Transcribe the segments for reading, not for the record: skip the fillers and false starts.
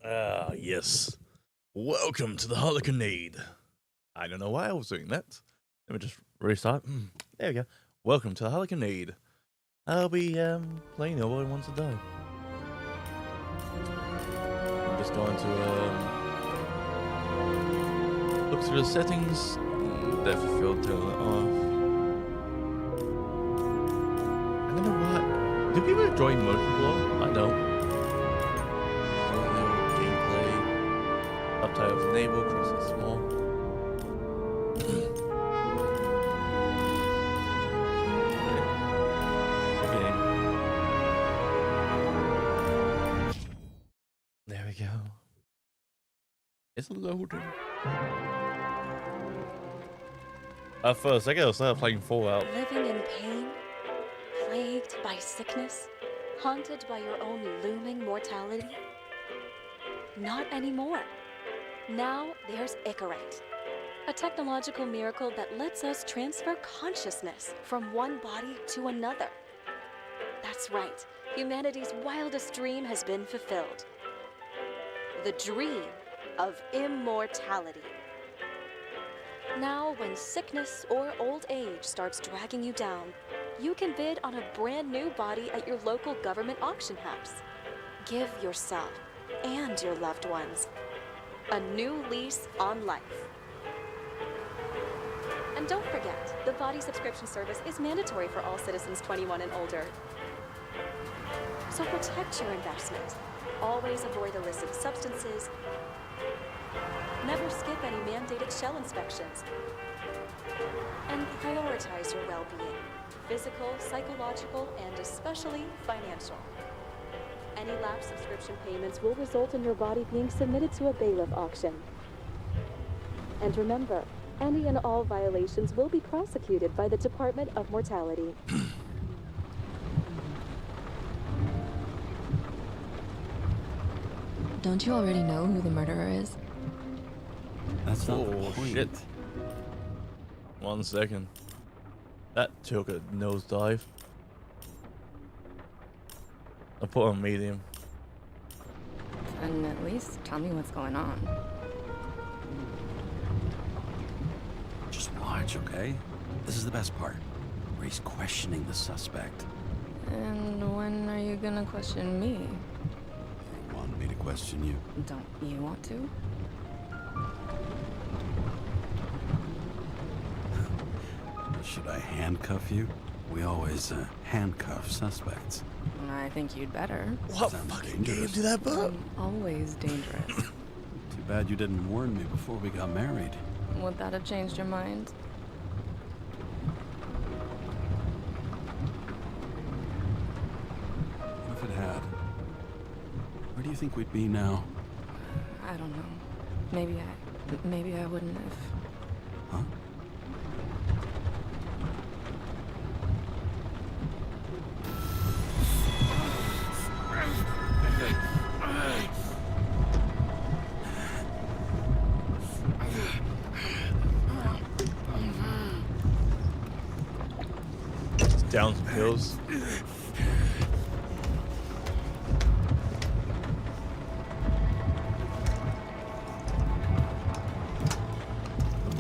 Ah, yes. Welcome to the Hurricanade. I don't know why I was doing that. Let me just restart. There we go. Welcome to the Hurricanade. I'll be playing Nobody Wants to Die. I'm just going to look through the settings. Depth of field, turn it off. I don't know what. Do people enjoy motion blur? I don't. Gameplay. Subtitles enabled, crossing small. There we go. It's loading. For a second, I started playing Fallout. Living in pain, plagued by sickness, haunted by your own looming mortality? Not anymore. Now there's Icarite, a technological miracle that lets us transfer consciousness from one body to another. That's right, humanity's wildest dream has been fulfilled. The dream of immortality. Now, when sickness or old age starts dragging you down, you can bid on a brand new body at your local government auction house. Give yourself and your loved ones a new lease on life. And don't forget, the body subscription service is mandatory for all citizens 21 and older. So protect your investment. Always avoid illicit substances. Never skip any mandated shell inspections. And prioritize your well-being, physical, psychological, and especially financial. Any lapsed subscription payments will result in your body being submitted to a bailiff auction. And remember, any and all violations will be prosecuted by the Department of Mortality. Don't you already know who the murderer is? That's not the Oh, point. shit. 1 second. That took a nosedive. I put on medium. And at least tell me what's going on. Just watch, okay? This is the best part, where he's questioning the suspect. And when are you gonna question me? He wanted me to question you. Don't you want to? Should I handcuff you? We always handcuff suspects. I think you'd better. What Sounds fucking game dangerous. did that put? I'm always dangerous. Too bad you didn't warn me before we got married. Would that have changed your mind? What if it had? Where do you think we'd be now? I don't know. Maybe I wouldn't have. Huh? Down some hills.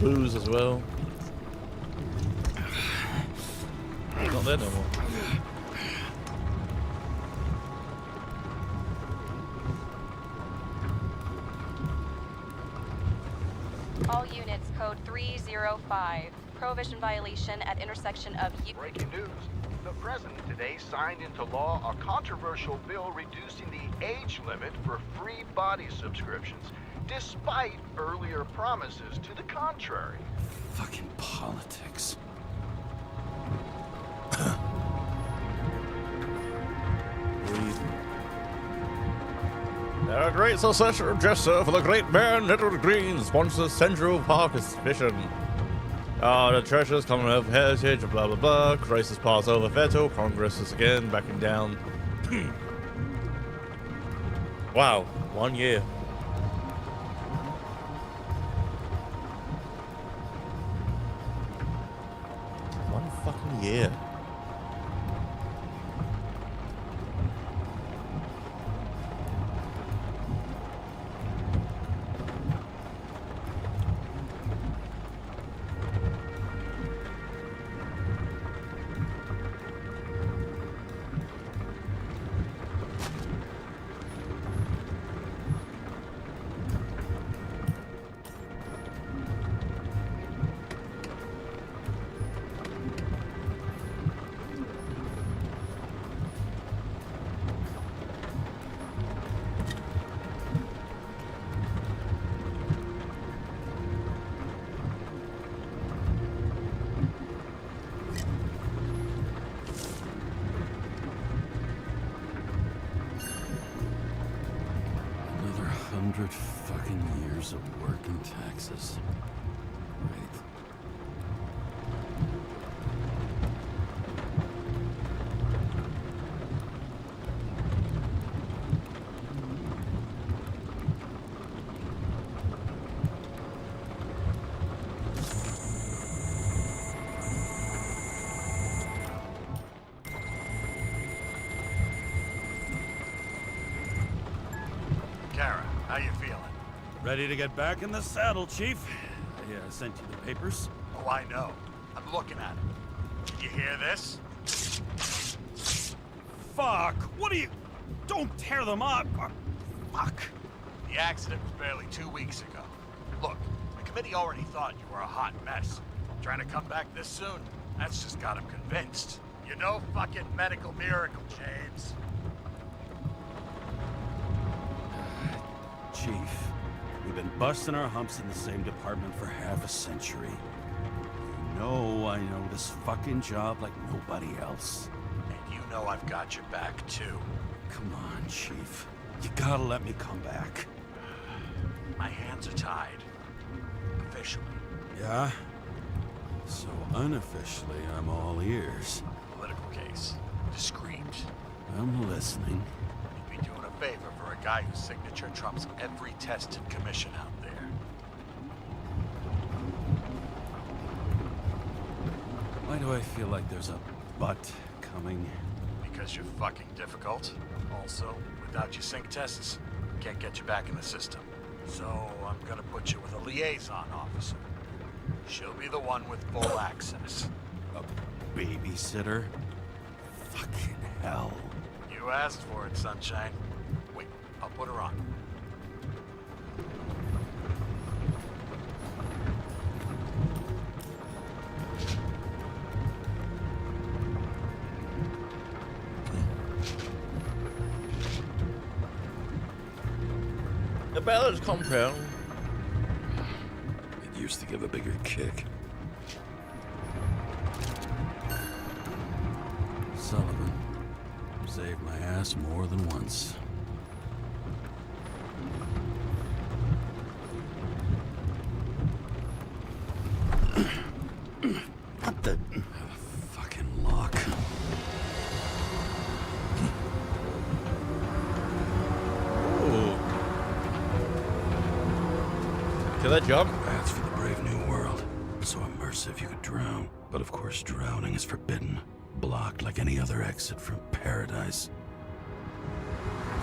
Booze as well. Not there no more. All units, code 305. Prohibition violation at intersection of... Breaking news. The president today signed into law a controversial bill reducing the age limit for free body subscriptions, despite earlier promises to the contrary. Fucking politics. A great successor gesture for the great man Edward Green sponsors Central Park Exhibition. The treasures coming of heritage, blah blah blah. Crisis pass over veto. Congress is again backing down. Wow, 1 year. One fucking year. 100 fucking years of work and taxes. Right. Kara, how you feeling? Ready to get back in the saddle, Chief. I sent you the papers. Oh, I know. I'm looking at it. Did you hear this? Fuck! What are you... Don't tear them up! Fuck. The accident was barely 2 weeks ago. Look, the committee already thought you were a hot mess. Trying to come back this soon, that's just got them convinced. You're no fucking medical miracle, James. Chief, we've been busting our humps in the same department for half a century. You know I know this fucking job like nobody else. And you know I've got your back, too. Come on, Chief. You gotta let me come back. My hands are tied. Officially. Yeah? So unofficially, I'm all ears. Political case. Discreet. I'm listening. You'd be doing a favor for a guy whose signature trumps every tested commission out there. Why do I feel like there's a butt coming? Because you're fucking difficult. Also, without your sync tests, can't get you back in the system. So I'm gonna put you with a liaison officer. She'll be the one with full access. A babysitter? Fucking hell. You asked for it, Sunshine. Wait, I'll put her on. The Ballard's compound. It used to give a bigger kick. Sullivan saved my ass more than once. What the... fucking lock. Can I jump? That's for the brave new world. So immersive you could drown. But of course drowning is forbidden. Blocked like any other exit from paradise.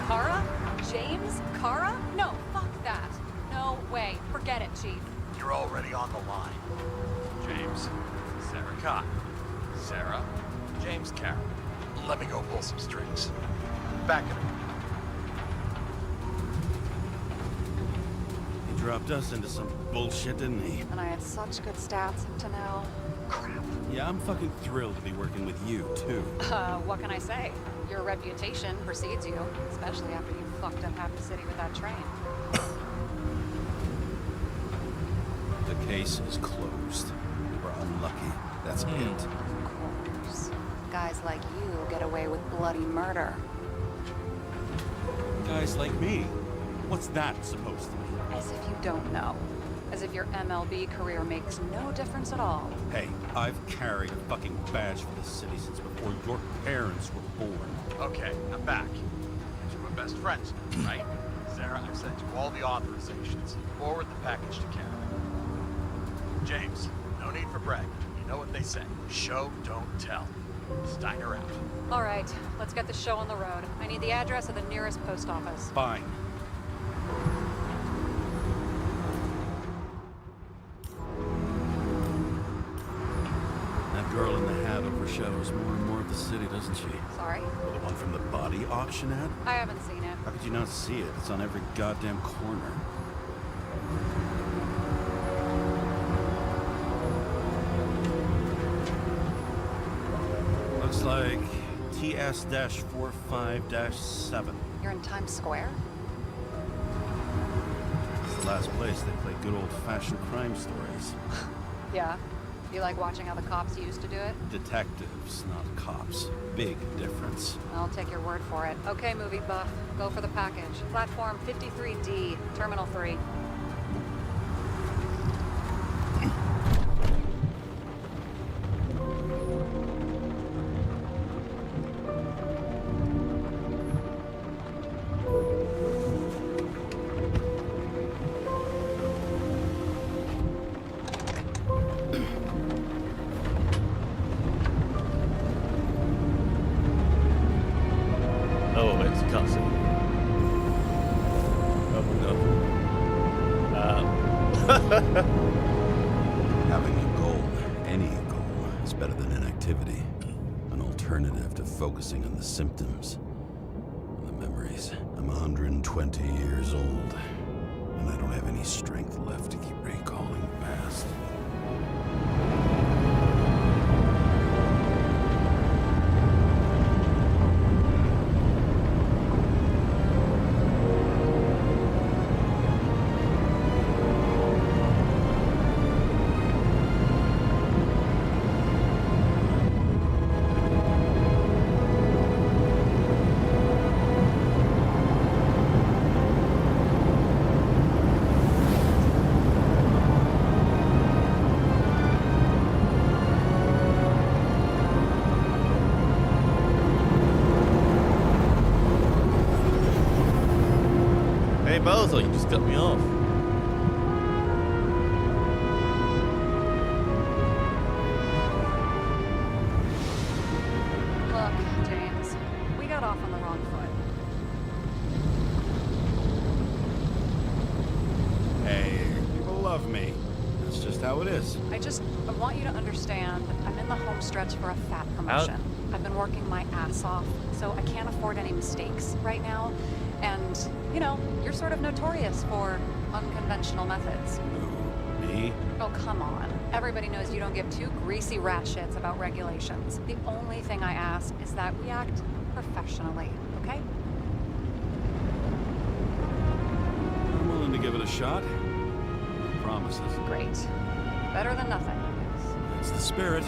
Kara? James? Kara? No, fuck that. No way. Forget it, Chief. You're already on the line. James, Sarah Cott. Sarah, James Kara. Let me go pull some strings. Back it up. He dropped us into some bullshit, didn't he? And I had such good stats up to now. Crap. Yeah, I'm fucking thrilled to be working with you, too. What can I say? Your reputation precedes you, especially after you fucked up half the city with that train. The case is closed. We were unlucky. That's it. Of course. Guys like you get away with bloody murder. Guys like me. What's that supposed to mean? As if you don't know. As if your MLB career makes no difference at all. Hey, I've carried a fucking badge for this city since before your parents were born. Okay, I'm back. And we're best friends now, right? Sarah, I've sent you all the authorizations. Forward the package to Kara. James, no need for bragging. You know what they say. Show, don't tell. Steiner out. All right, let's get the show on the road. I need the address of the nearest post office. Fine. That girl in the hat overshadows more and more of the city, doesn't she? Sorry? Well, the one from the body auction ad? I haven't seen it. How could you not see it? It's on every goddamn corner. Looks like TS-45-7. You're in Times Square? It's the last place they play good old-fashioned crime stories. Yeah? You like watching how the cops used to do it? Detectives, not cops. Big difference. I'll take your word for it. Okay, movie buff. Go for the package. Platform 53D, Terminal 3. Oh, it's a cutscene. Oh no. Having a goal, any goal, is better than inactivity. An alternative to focusing on the symptoms and the memories. I'm 120 years old, and I don't have any strength left to keep recalling the past. Hey, Bozo, you just cut me off. Look, James, we got off on the wrong foot. Hey, people love me. That's just how it is. I want you to understand I'm in the home stretch for a fat promotion. I've been working my ass off, so I can't afford any mistakes right now. And, you know, you're sort of notorious for unconventional methods. Who? Me? Oh, come on. Everybody knows you don't give two greasy rat shits about regulations. The only thing I ask is that we act professionally, okay? I'm willing to give it a shot. No promises. Great. Better than nothing. That's the spirit.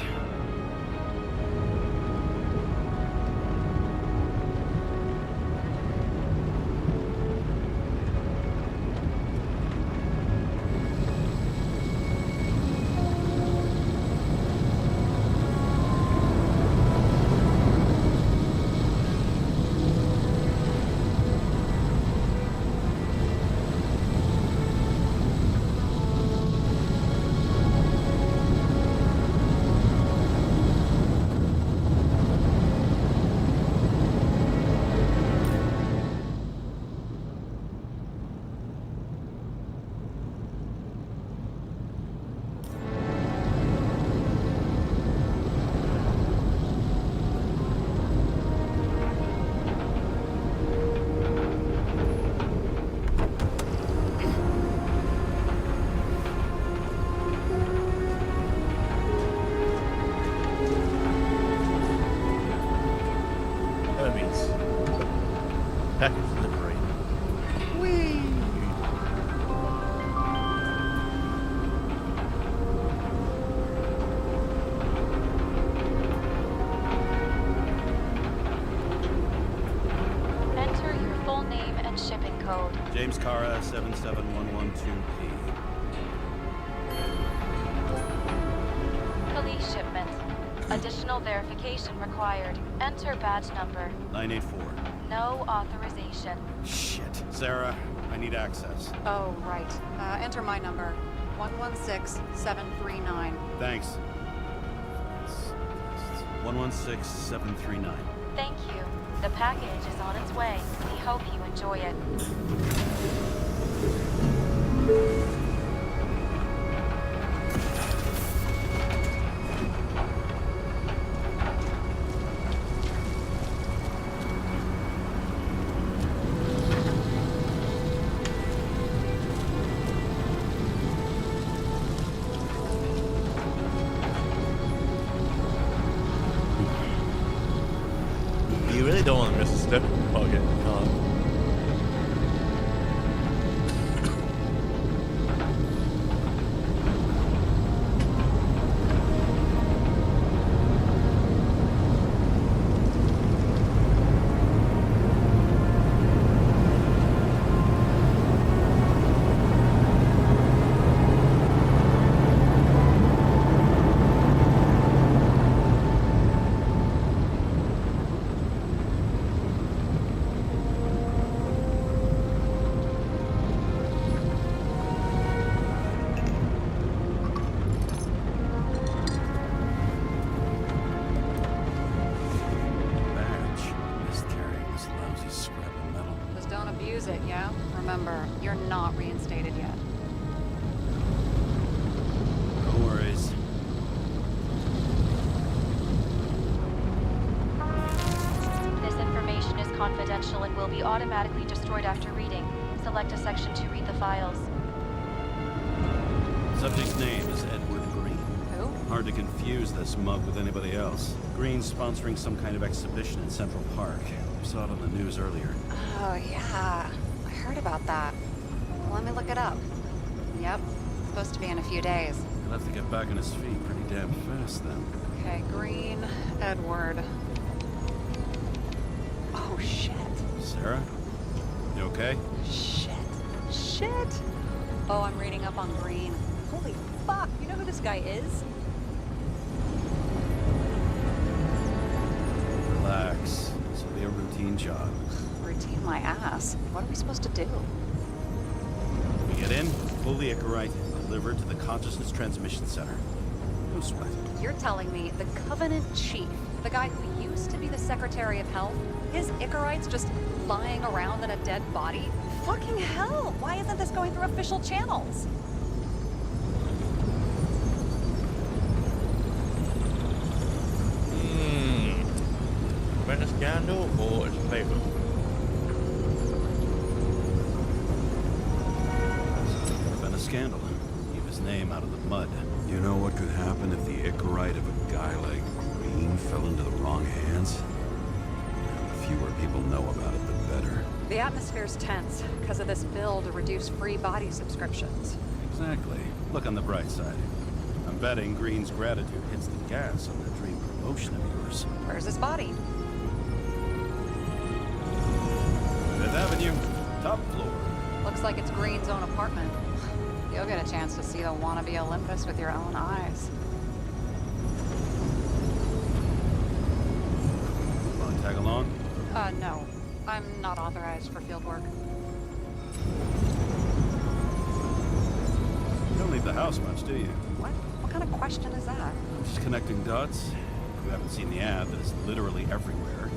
Enemies. Package delivery. Whee! Enter your full name and shipping code. James Cara, 77112P. Police shipment. Additional verification required. Enter badge number. 984. No authorization. Shit. Sarah, I need access. Oh, right. Enter my number. 116739. Thanks. 116739. Thank you. The package is on its way. We hope you enjoy it. You really don't want to miss a step while getting caught. use it, yeah? Remember, you're not reinstated yet. No worries. This information is confidential and will be automatically destroyed after reading. Select a section to read the files. Subject's name is Edward Green. Who? Hard to confuse this mug with anybody else. Green's sponsoring some kind of exhibition in Central Park. We saw it on the news earlier. Oh, yeah. I heard about that. Let me look it up. Yep. Supposed to be in a few days. He'll have to get back on his feet pretty damn fast then. Okay, Green, Edward. Oh, shit. Sarah? You okay? Shit. Shit. Oh, I'm reading up on Green. Holy fuck. You know who this guy is? Relax. This will be a routine job. Routine my ass. What are we supposed to do? We get in, pull the Icarite, deliver to the Consciousness Transmission Center. No sweat. You're telling me the Covenant Chief, the guy who used to be the Secretary of Health, his Icarite's just lying around in a dead body? Fucking hell! Why isn't this going through official channels? Been a scandal or it's paper? Been a scandal. Keep his name out of the mud. You know what could happen if the Icarite of a guy like Green fell into the wrong hands? The fewer people know about it, the better. The atmosphere's tense because of this bill to reduce free body subscriptions. Exactly. Look on the bright side. I'm betting Green's gratitude hits the gas on that dream promotion of yours. Where's his body? Fifth Avenue, top floor. Looks like it's Green's own apartment. You'll get a chance to see the wannabe Olympus with your own eyes. Want to tag along? No. I'm not authorized for field work. You don't leave the house much, do you? What? What kind of question is that? I'm just connecting dots. You haven't seen the ad that is literally everywhere.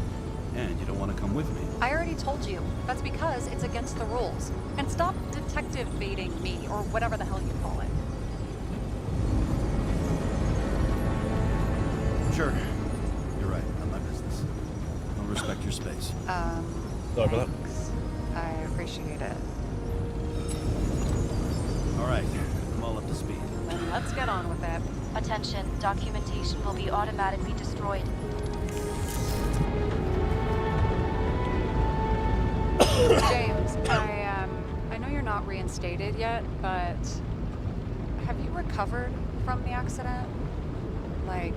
And you don't want to come with me. I already told you. That's because it's against the rules. And stop detective baiting me, or whatever the hell you call it. Sure. You're right. Not my business. I'll respect your space. Sorry about that. Thanks. I appreciate it. All right. I'm all up to speed. Then let's get on with it. Attention, documentation will be automatically destroyed. James, I know you're not reinstated yet, but have you recovered from the accident? Like,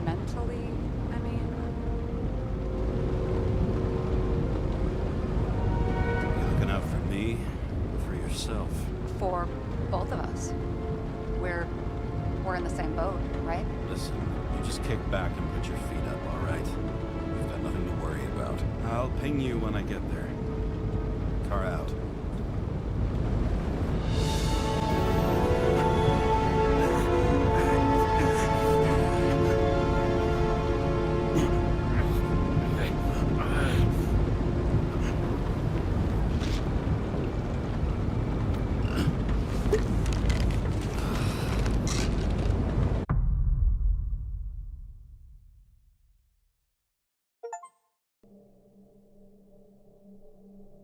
mentally, I mean? You looking out for me or for yourself? For both of us. We're in the same boat, right? Listen, you just kick back and put your feet up, all right? You've got nothing to worry about. I'll ping you when I get there. Car out.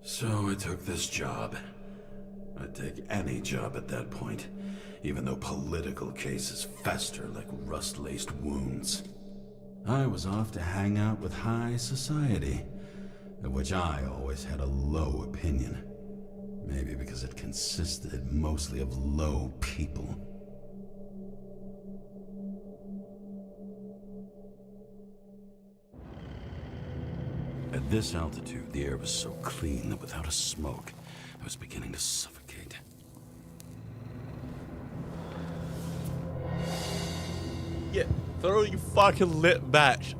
So I took this job. I'd take any job at that point, even though political cases fester like rust-laced wounds. I was off to hang out with high society, of which I always had a low opinion. Maybe because it consisted mostly of low people. At this altitude, the air was so clean that without a smoke, I was beginning to suffocate. Yeah, throw your fucking lit batch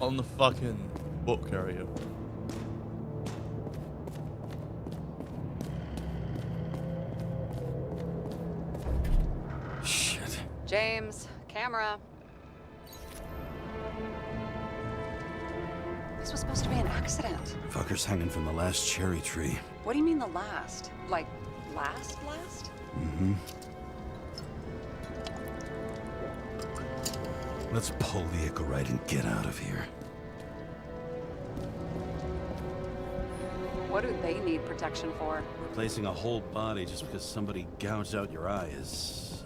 on the fucking book carrier. Shit. James, camera. This was supposed supposed to be an accident. Fucker's hanging from the last cherry tree. What do you mean the last? Like, last? Mm-hmm. Let's pull the Icarite and get out of here. What do they need protection for? Replacing a whole body just because somebody gouged out your eye is...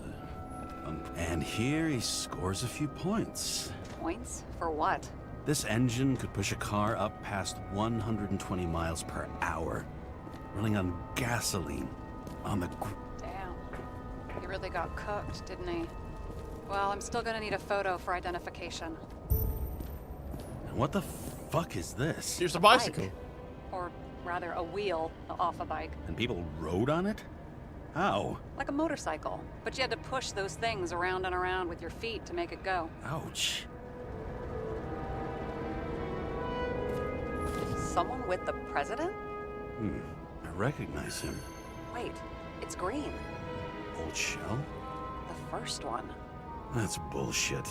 And here he scores a few points. Points? For what? This engine could push a car up past 120 miles per hour, running on gasoline, on the... Damn. He really got cooked, didn't he? Well, I'm still gonna need a photo for identification. What the fuck is this? Here's a bicycle. Bike. Or rather, a wheel off a bike. And people rode on it? How? Like a motorcycle. But you had to push those things around and around with your feet to make it go. Ouch. Someone with the president? I recognize him. Wait, it's Green. Old Shell? The first one. That's bullshit.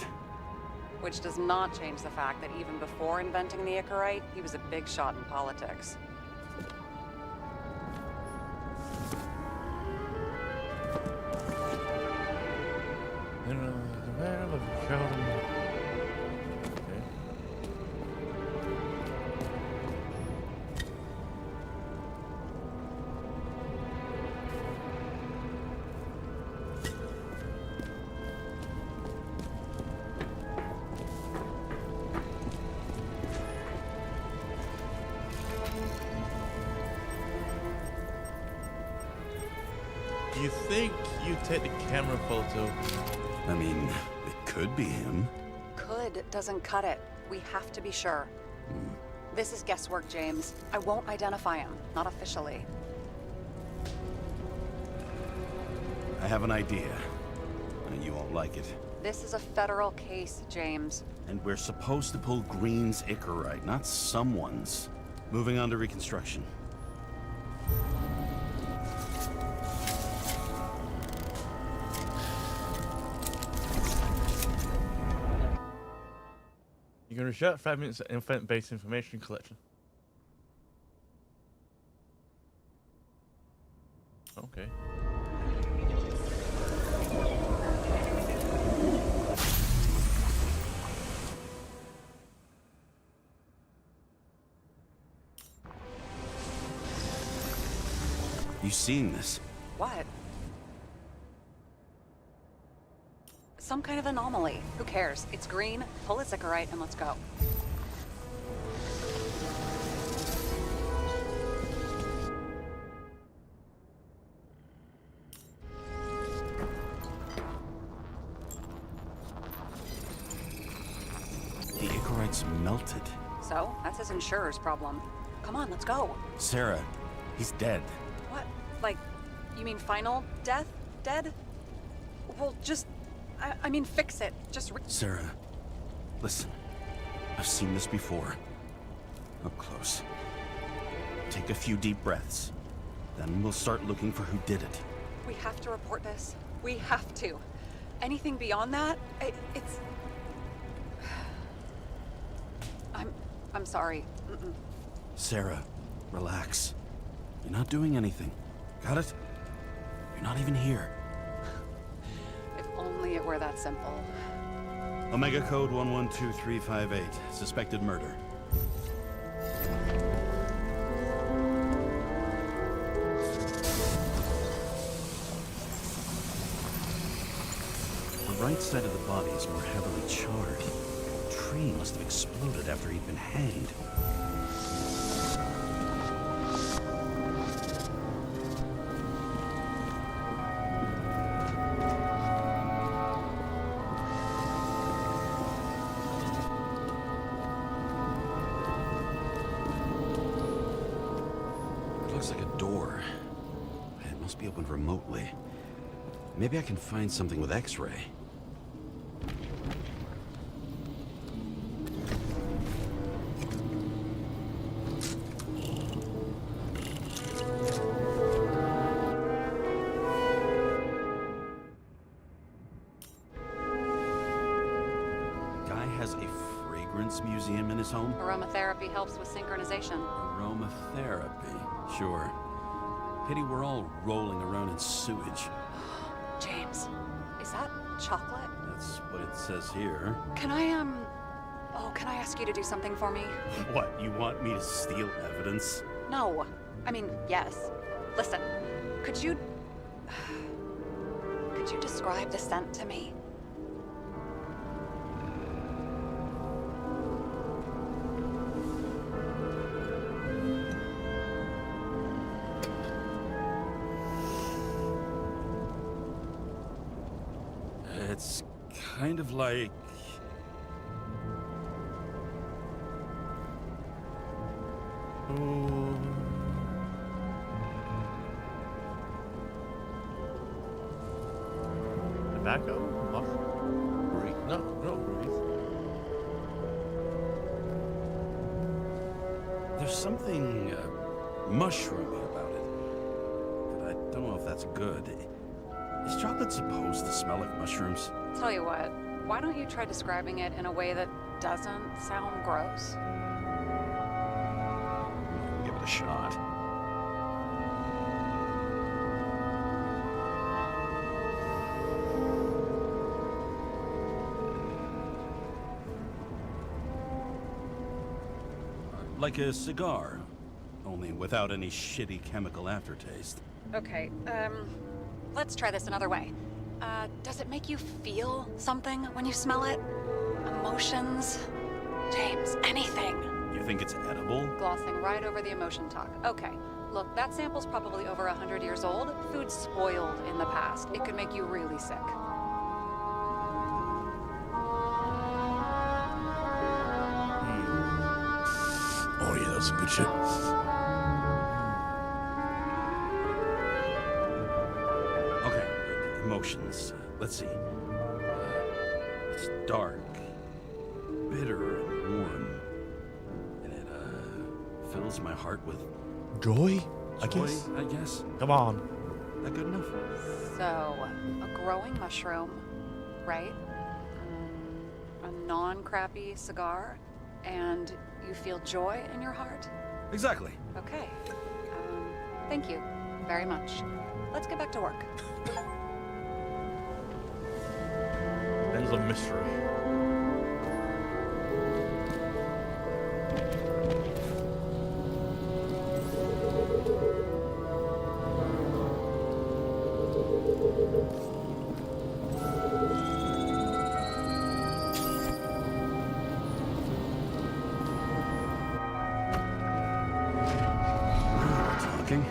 Which does not change the fact that even before inventing the Icarite, he was a big shot in politics. You know, the man of Sheldon. Okay. Do you think you take the camera photo? I mean, it could be him. Could doesn't cut it. We have to be sure. This is guesswork, James. I won't identify him. Not officially. I have an idea. You won't like it. This is a federal case, James. And we're supposed to pull Green's Icarite, not someone's. Moving on to reconstruction. You're going to shut fragments of event-based information collection. Okay. You seen this? What? Some kind of anomaly. Who cares? It's Green. Pull its Icarite and let's go. The Icarite's melted. So, that's his insurer's problem. Come on, let's go. Sarah, he's dead. What? Like, you mean final death? Dead? Well, just... I mean, fix it. Just Sarah, listen. I've seen this before. Up close. Take a few deep breaths. Then we'll start looking for who did it. We have to report this. We have to. Anything beyond that, it's... I'm sorry. Mm-mm. Sarah, relax. You're not doing anything. Got it? You're not even here. If only it were that simple. Omega Code 112358. Suspected murder. The right side of the body is more heavily charred. The tree must have exploded after he'd been hanged. It looks like a door. It must be opened remotely. Maybe I can find something with X-ray. science museum in his home? Aromatherapy helps with synchronization. Aromatherapy, sure. Pity we're all rolling around in sewage. James, is that chocolate? That's what it says here. Can I, can I ask you to do something for me? What, you want me to steal evidence? No. I mean, yes. Listen, could you describe the scent to me? It's kind of like... Tobacco? Breathe. No, breathe. There's something mushroomy about it, but I don't know if that's good. Is chocolate supposed to smell like mushrooms? Tell you what, why don't you try describing it in a way that doesn't sound gross? Give it a shot. Like a cigar, only without any shitty chemical aftertaste. Okay, let's try this another way. Does it make you feel something when you smell it? Emotions? James, anything. You think it's edible? Glossing right over the emotion talk. Okay, look, that sample's probably over 100 years old. Food's spoiled in the past. It could make you really sick. Oh yeah, that's some good shit. Okay, emotions. Let's see. It's dark, bitter, and warm. And it, fills my heart with Joy? joy, I guess. Come on. That good enough? So, a growing mushroom, right? A non-crappy cigar, and you feel joy in your heart? Exactly. Okay. Thank you very much. Let's get back to work. Ends of mystery. Talking.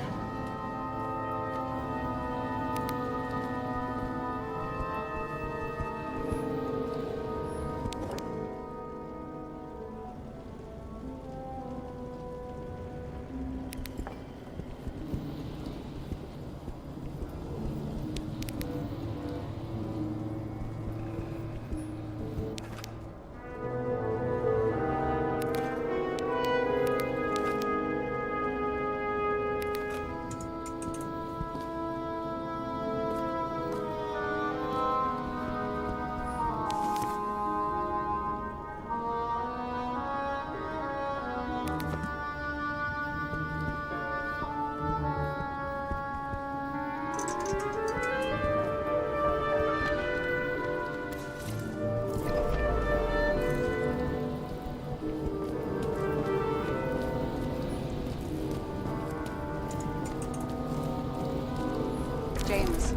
James,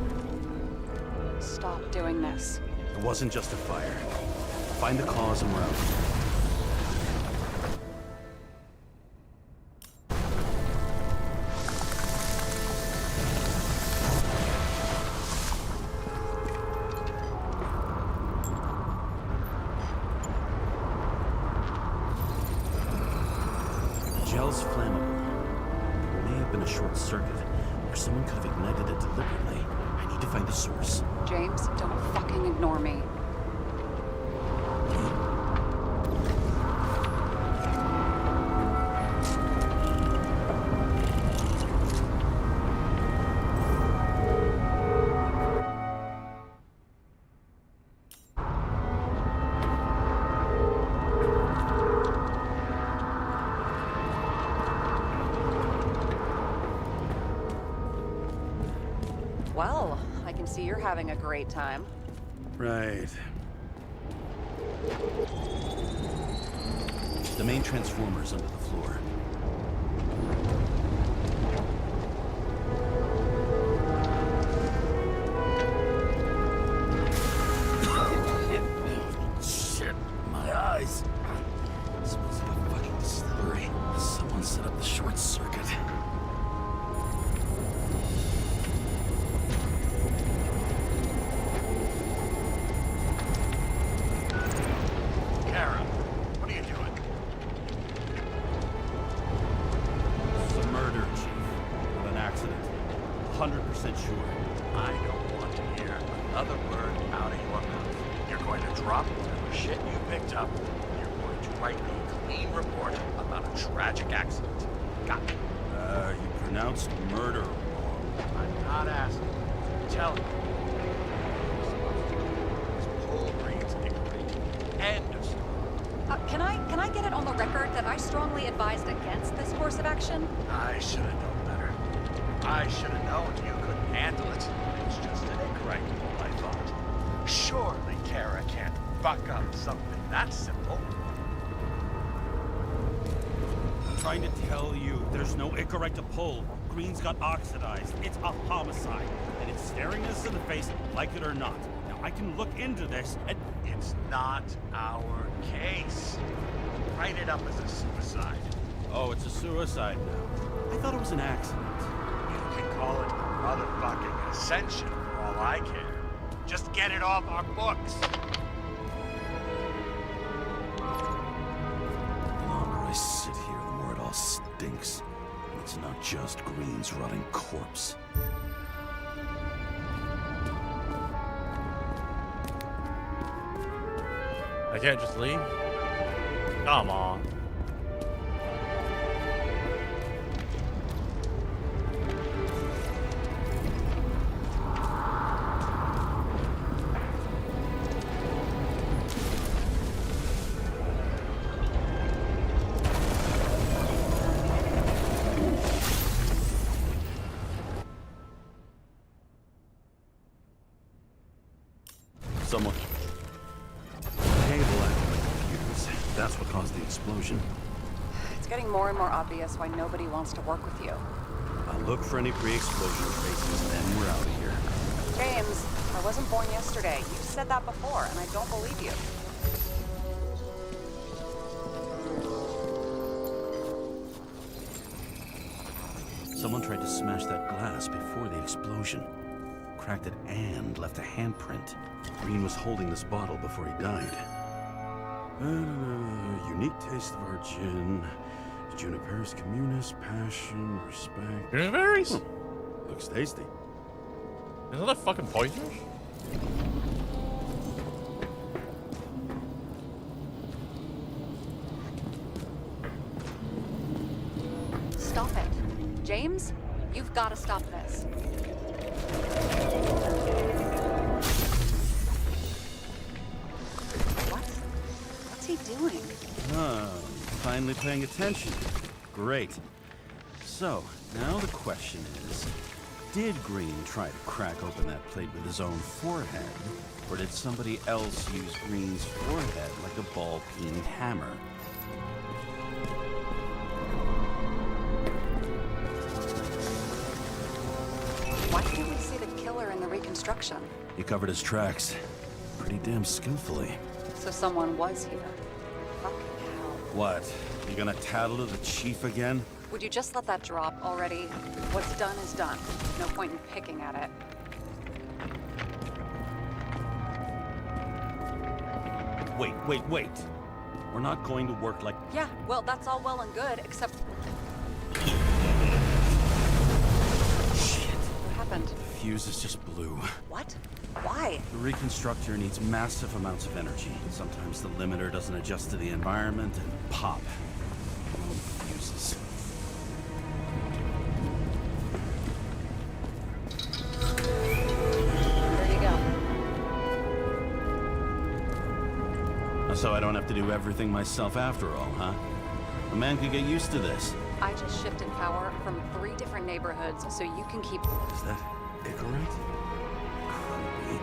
stop doing this. It wasn't just a fire. Find the cause and we're out. The gel's flammable. It may have been a short circuit, or someone could have ignited it deliberately. I need to find the source. James, don't fucking ignore me. Well, I can see you're having a great time. Right. The main transformer's under the floor. Shit, my eyes. Smells like a fucking distillery. Someone set up the short circuit. Kara, what are you doing? It's a murder, Chief. Not an accident. 100% sure. I don't want to hear another word out of your mouth. You're going to drop whatever shit you picked up. You're going to write a clean report about a tragic accident. Got it? You pronounced murder wrong. I'm not asking. I'm telling you. Pull Green's Hickory. End of story. Can I get it on the record that I strongly advised against this course of action? I should have known better. I should have known you couldn't handle it. It's just an Hickory, I thought. Surely Kara can't fuck up something that simple. I'm trying to tell you, there's no Icarite to pull. Green's got oxidized. It's a homicide. And it's staring us in the face, like it or not. Now, I can look into this, and It's not our case. Write it up as a suicide. oh, it's a suicide now. I thought it was an accident. You can call it a motherfucking ascension for all I care. Just get it off our books. The longer I sit here, the more it all stinks. And it's not just Green's rotting corpse. I can't just leave? Come on. Someone. Cable out of the computers. That's what caused the explosion. It's getting more and more obvious why nobody wants to work with you. I'll look for any pre-explosion traces, and then we're out of here. James, I wasn't born yesterday. You said that before, and I don't believe you. Someone tried to smash that glass before the explosion. Cracked it and left a handprint. Green was holding this bottle before he died. Unique taste of our gin. Juniper's communis, passion, respect. Berries? Looks tasty. Isn't that fucking poisonous? Stop it. James, you've got to stop this. What's he doing? Oh, finally paying attention. Great. So, now the question is, did Green try to crack open that plate with his own forehead? Or did somebody else use Green's forehead like a ball-peened hammer? Why can't we see the killer in the reconstruction? He covered his tracks pretty damn skillfully. So someone was here. Fucking hell. What? You gonna tattle to the chief again? Would you just let that drop already? What's done is done. No point in picking at it. Wait. We're not going to work like... Yeah, well, that's all well and good, except... Shit. What happened? The fuse is just blue. What? Why? The reconstructor needs massive amounts of energy. Sometimes the limiter doesn't adjust to the environment and pop. Blown fuses. There you go. So I don't have to do everything myself after all, huh? A man could get used to this. I just shifted power from 3 different neighborhoods so you can keep... Is that Icarite? Creepy.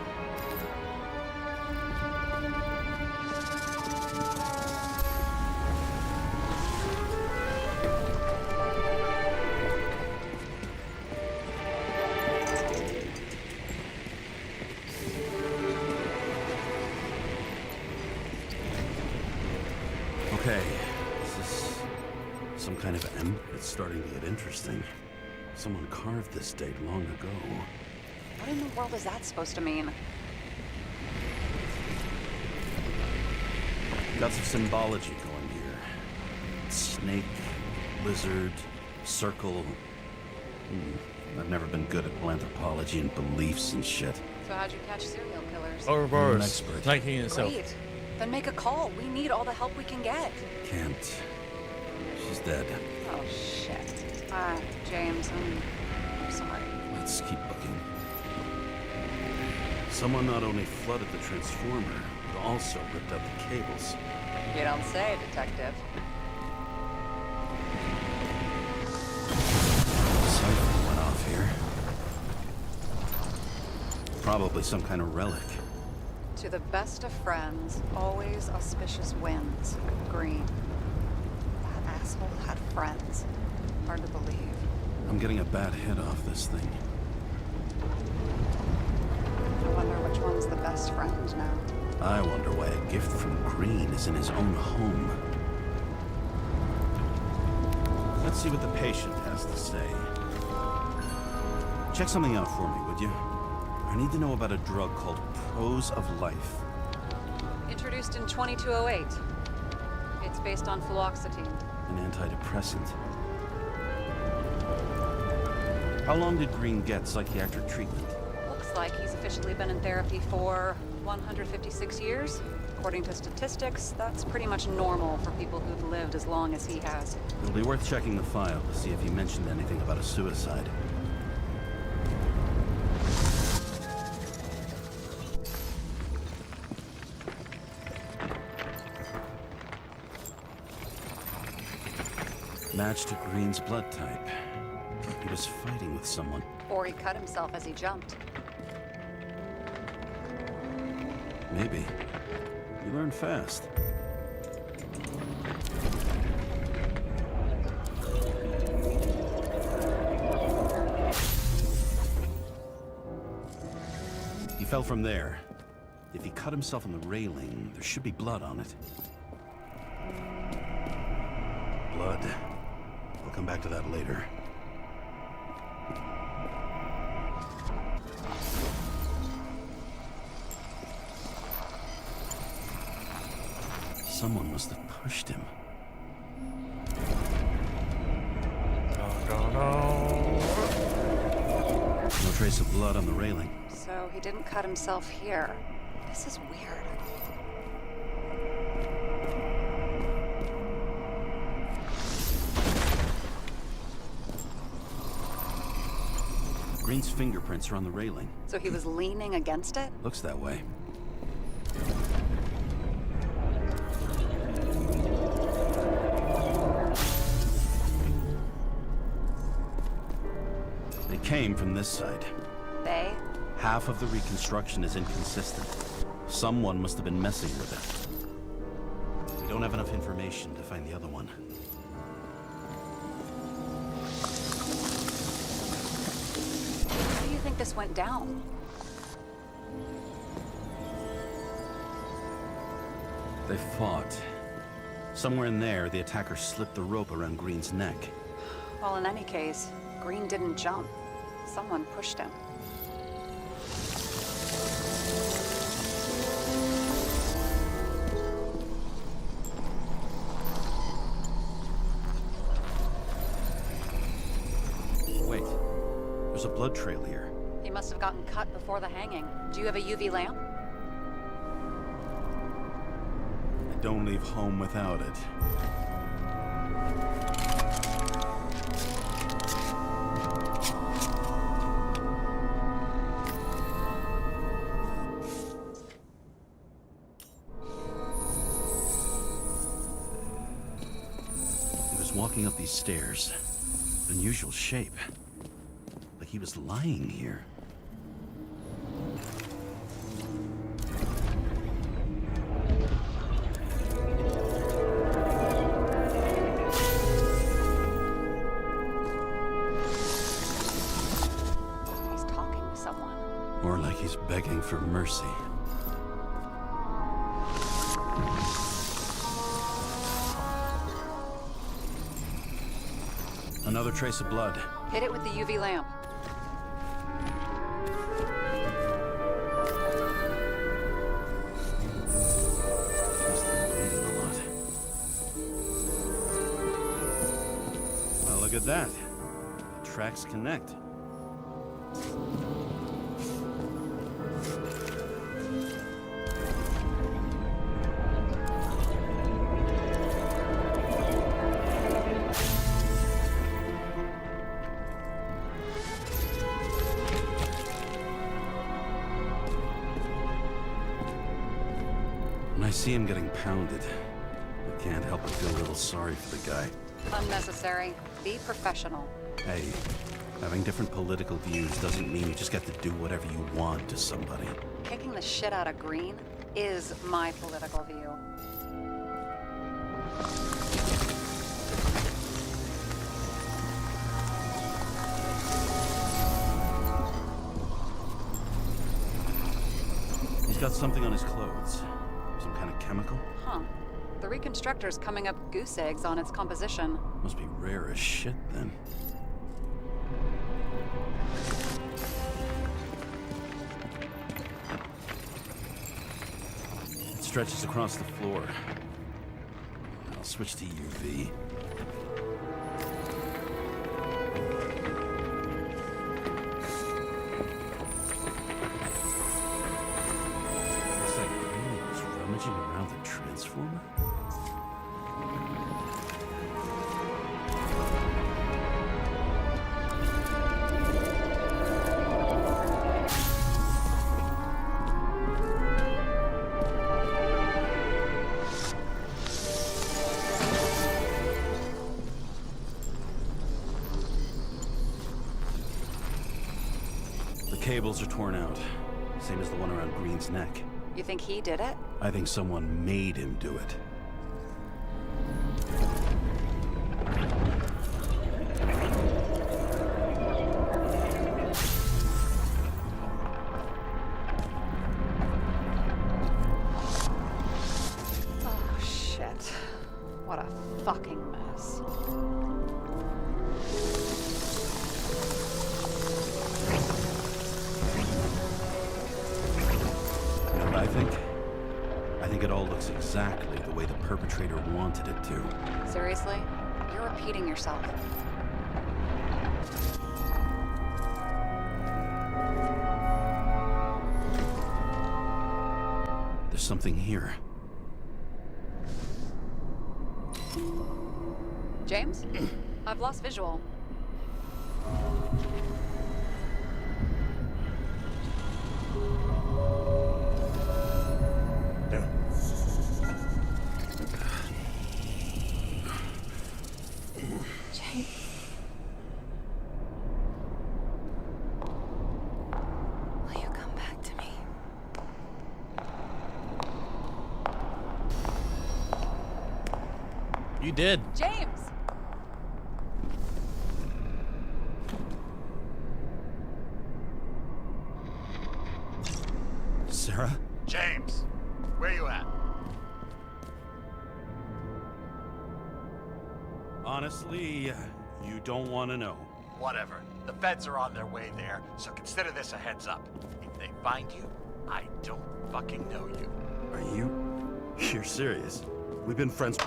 Okay, is this some kind of M? It's starting to get interesting. Someone carved this date long ago. What in the world is that supposed to mean? Got some symbology going here. Snake, lizard, circle. I've never been good at anthropology and beliefs and shit. So how'd you catch serial killers? Ouroboros. an expert. Sniping itself. Great. Then make a call. We need all the help we can get. Can't. She's dead. Oh, shit. James, I'm sorry. Let's keep looking. Someone not only flooded the transformer, but also ripped out the cables. You don't say, Detective. Something went off here. Probably some kind of relic. To the best of friends, always auspicious winds. Green. That asshole had friends. Hard to believe. I'm getting a bad hit off this thing. I wonder which one's the best friend now. I wonder why a gift from Green is in his own home. Let's see what the patient has to say. Check something out for me, would you? I need to know about a drug called Prose of Life. Introduced in 2208. It's based on fluoxetine. An antidepressant. How long did Green get psychiatric treatment? Looks like he's officially been in therapy for 156 years. According to statistics, that's pretty much normal for people who've lived as long as he has. It'll be worth checking the file to see if he mentioned anything about a suicide. Match to Green's blood type. He was fighting with someone. Or he cut himself as he jumped. Maybe. You learn fast. He fell from there. If he cut himself on the railing, there should be blood on it. Blood. We'll come back to that later. Someone must have pushed him. No trace of blood on the railing. So he didn't cut himself here. This is weird. Green's fingerprints are on the railing. So he was leaning against it? Looks that way. They came from this side. They? Half of the reconstruction is inconsistent. Someone must have been messing with it. We don't have enough information to find the other one. How do you think this went down? They fought. Somewhere in there, the attacker slipped the rope around Green's neck. Well, in any case, Green didn't jump. Someone pushed him. Wait, there's a blood trail here. He must have gotten cut before the hanging. Do you have a UV lamp? I don't leave home without it. He was walking up these stairs. Unusual shape. Like he was lying here. More like he's begging for mercy. Another trace of blood. Hit it with the UV lamp. Must have been bleeding a lot. Well, look at that. The tracks connect. When I see him getting pounded, I can't help but feel a little sorry for the guy. Unnecessary. Be professional. Hey, having different political views doesn't mean you just get to do whatever you want to somebody. Kicking the shit out of Green is my political view. He's got something on his clothes. Some kind of chemical? Huh. The Reconstructor's coming up goose eggs on its composition. Must be rare as shit, then. It stretches across the floor. I'll switch to UV. Looks like Green was rummaging around the transformer. The cables are torn out, same as the one around Green's neck. You think he did it? I think someone made him do it. Oh, shit. What a fucking mess. You know what I think? I think it all looks exactly the way the perpetrator wanted it to. Seriously? You're repeating yourself. There's something here. James? I've lost visual. James. Will you come back to me? You did. James! Sarah? James, where you at? Honestly, you don't want to know. Whatever. The feds are on their way there, so consider this a heads up. If they find you, I don't fucking know you. Are you? You're serious? We've been friends.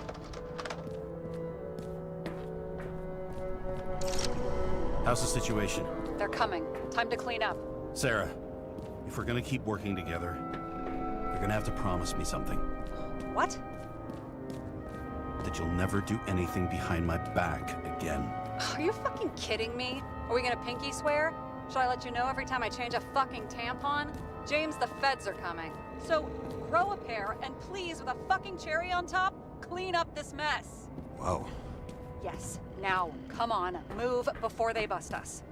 How's the situation? They're coming. Time to clean up. Sarah, if we're gonna keep working together, you're gonna have to promise me something. What? That you'll never do anything behind my back again. Are you fucking kidding me? Are we gonna pinky swear? Should I let you know every time I change a fucking tampon? James, the feds are coming. So grow a pair and please, with a fucking cherry on top, clean up this mess. Whoa. Yes, now, come on, move before they bust us.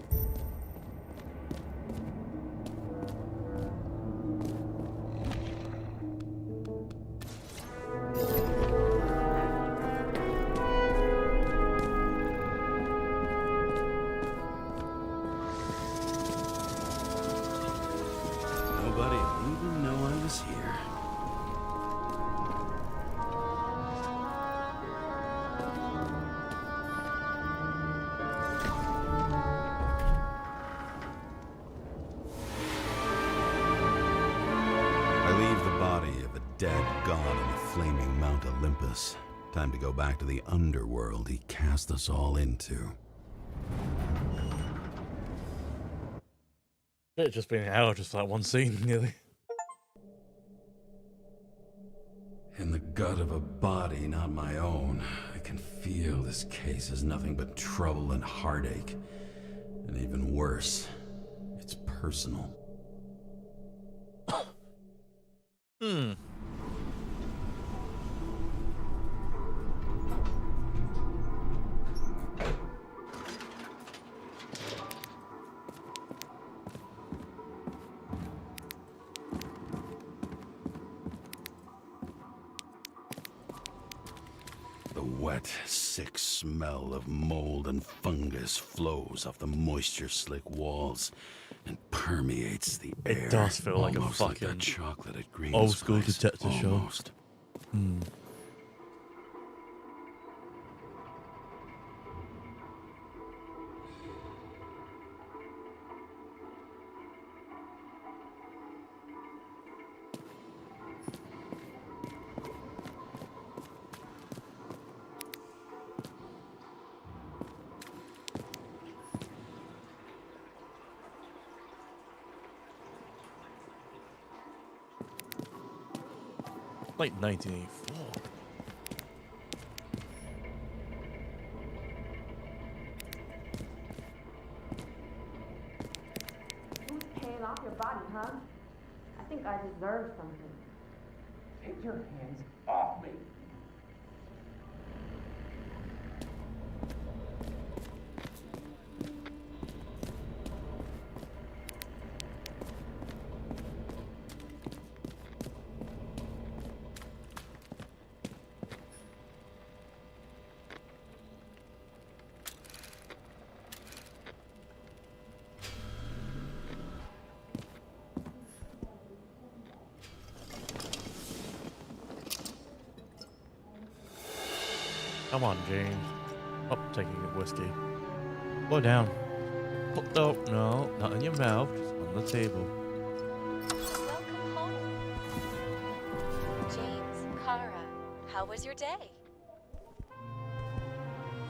dead god on the flaming Mount Olympus. Time to go back to the underworld he cast us all into. It's just been an hour, just like one scene, nearly. In the gut of a body not my own, I can feel this case is nothing but trouble and heartache. And even worse, it's personal. Hmm. The wet, sick smell of mold and fungus flows off the moisture-slick walls and permeates the air. It does feel like a almost like fucking that chocolate at Green's old school place. detective show. Almost. Hmm. Like 1984. Who's paying off your body, huh? I think I deserve something. Take your hands off me. Come on, James. Oh, taking a whiskey. Go down. Oh, no, not in your mouth. Just on the table. Welcome home. James, Kara, how was your day?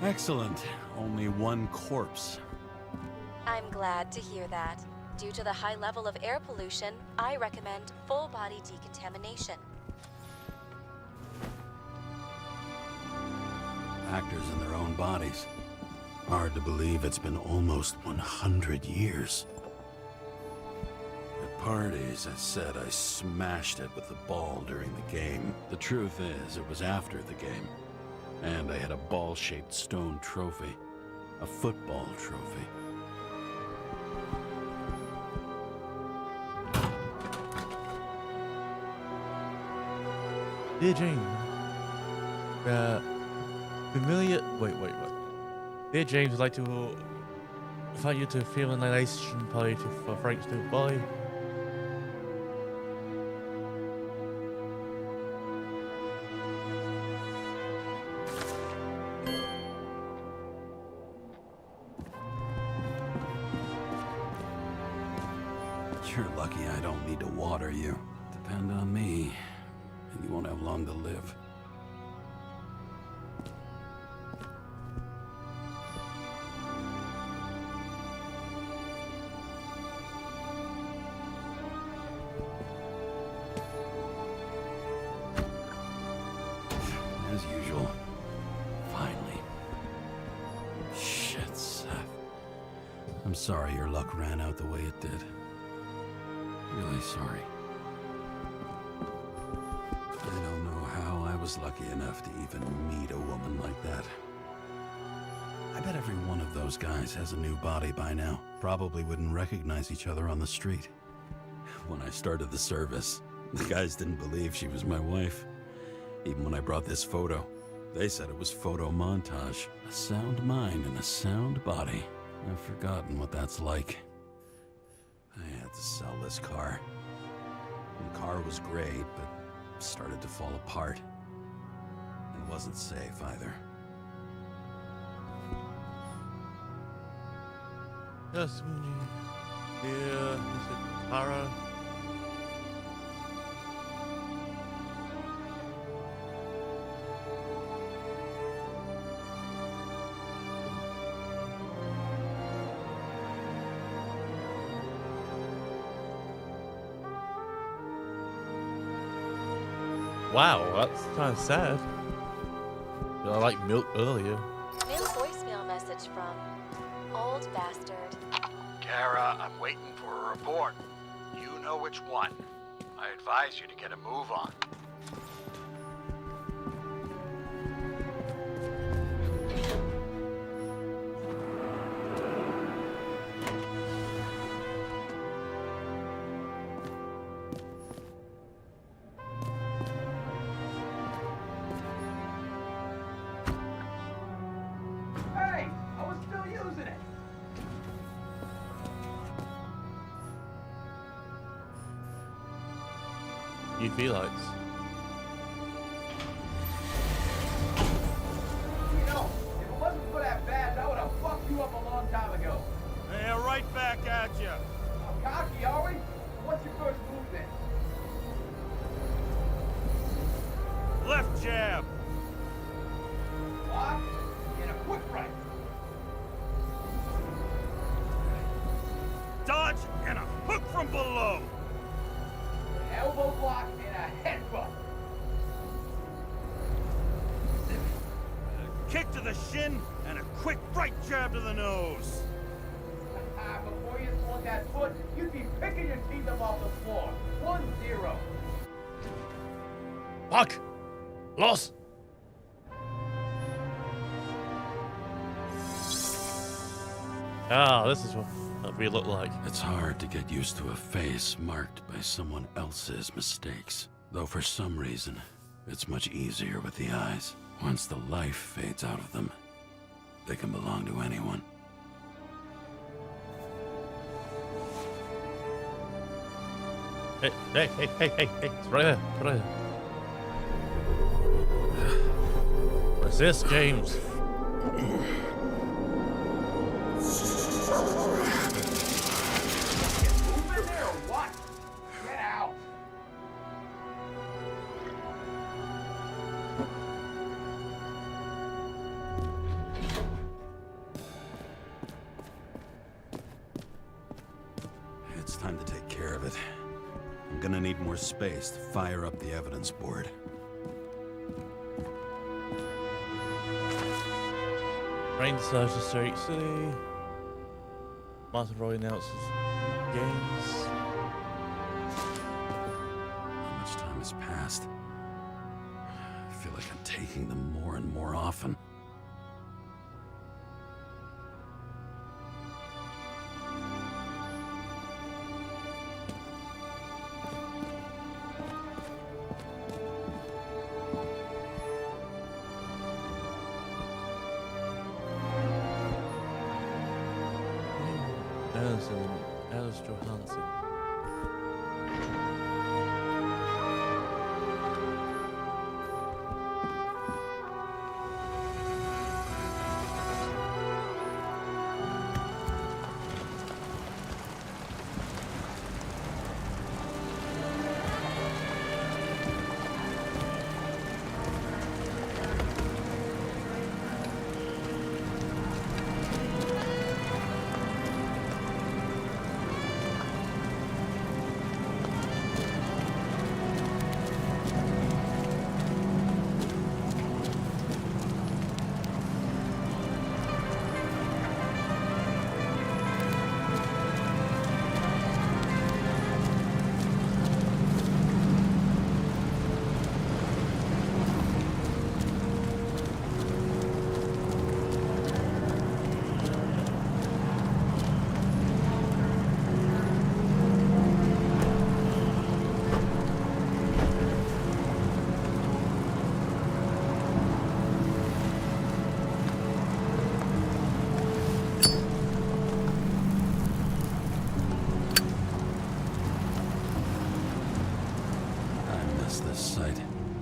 Excellent. Only one corpse. I'm glad to hear that. Due to the high level of air pollution, I recommend full body decontamination. Actors in their own bodies. Hard to believe it's been almost 100 years. At parties, I said I smashed it with the ball during the game. The truth is, it was after the game. And I had a ball-shaped stone trophy. A football trophy. Dear James, familiar. Wait. Dear James, I'd like to invite you to a finalization party for Frank's new boy. You're lucky I don't need to water you. Depend on me, and you won't have long to live. As usual. Finally. Shit, Seth. I'm sorry your luck ran out the way it did. Really sorry. I don't know how I was lucky enough to even meet a woman like that. I bet every one of those guys has a new body by now. Probably wouldn't recognize each other on the street. When I started the service, the guys didn't believe she was my wife. Even when I brought this photo, they said it was photo montage. A sound mind and a sound body. I've forgotten what that's like. I had to sell this car. The car was great, but started to fall apart. It wasn't safe either. Yes, dear Mr. Kara. Wow, that's kind of sad. I like milk earlier. New voicemail message from Old Bastard. Kara, I'm waiting for a report. You know which one. I advise you to get a move on. Hey, I was still using it. UV lights. You know, if it wasn't for that badge, I would have fucked you up a long time ago. Yeah, right back at you. I'm cocky, are we? What's your first move then? Left jab. Block and a quick right. Dodge and a hook from below. Elbow block and a headbutt. Kick to the shin and a quick right jab to the nose. Before you swung that foot, you'd be picking your teeth up off the floor. 1-0. Fuck! Lost! Ah, this is what we look like. It's hard to get used to a face marked by someone else's mistakes. Though for some reason, it's much easier with the eyes. Once the life fades out of them, they can belong to anyone. Hey, it's right there, right there. Resist, James. Moving there or what? Get out. It's time to take care of it. I'm gonna need more space to fire up the evidence board. Rain decides to Street City. Martin Roy announces games. How much time has passed? I feel like I'm taking them more and more often. Alice Johansson.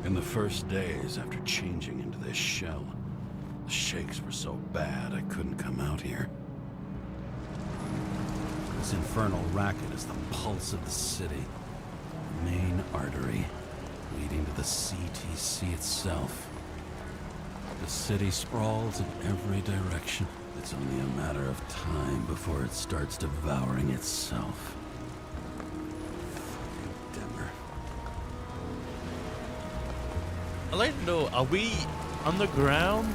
In the first days after changing into this shell, the shakes were so bad I couldn't come out here. This infernal racket is the pulse of the city, the main artery leading to the CTC itself. The city sprawls in every direction. It's only a matter of time before it starts devouring itself. Fucking Denver. I'd like to know, are we underground?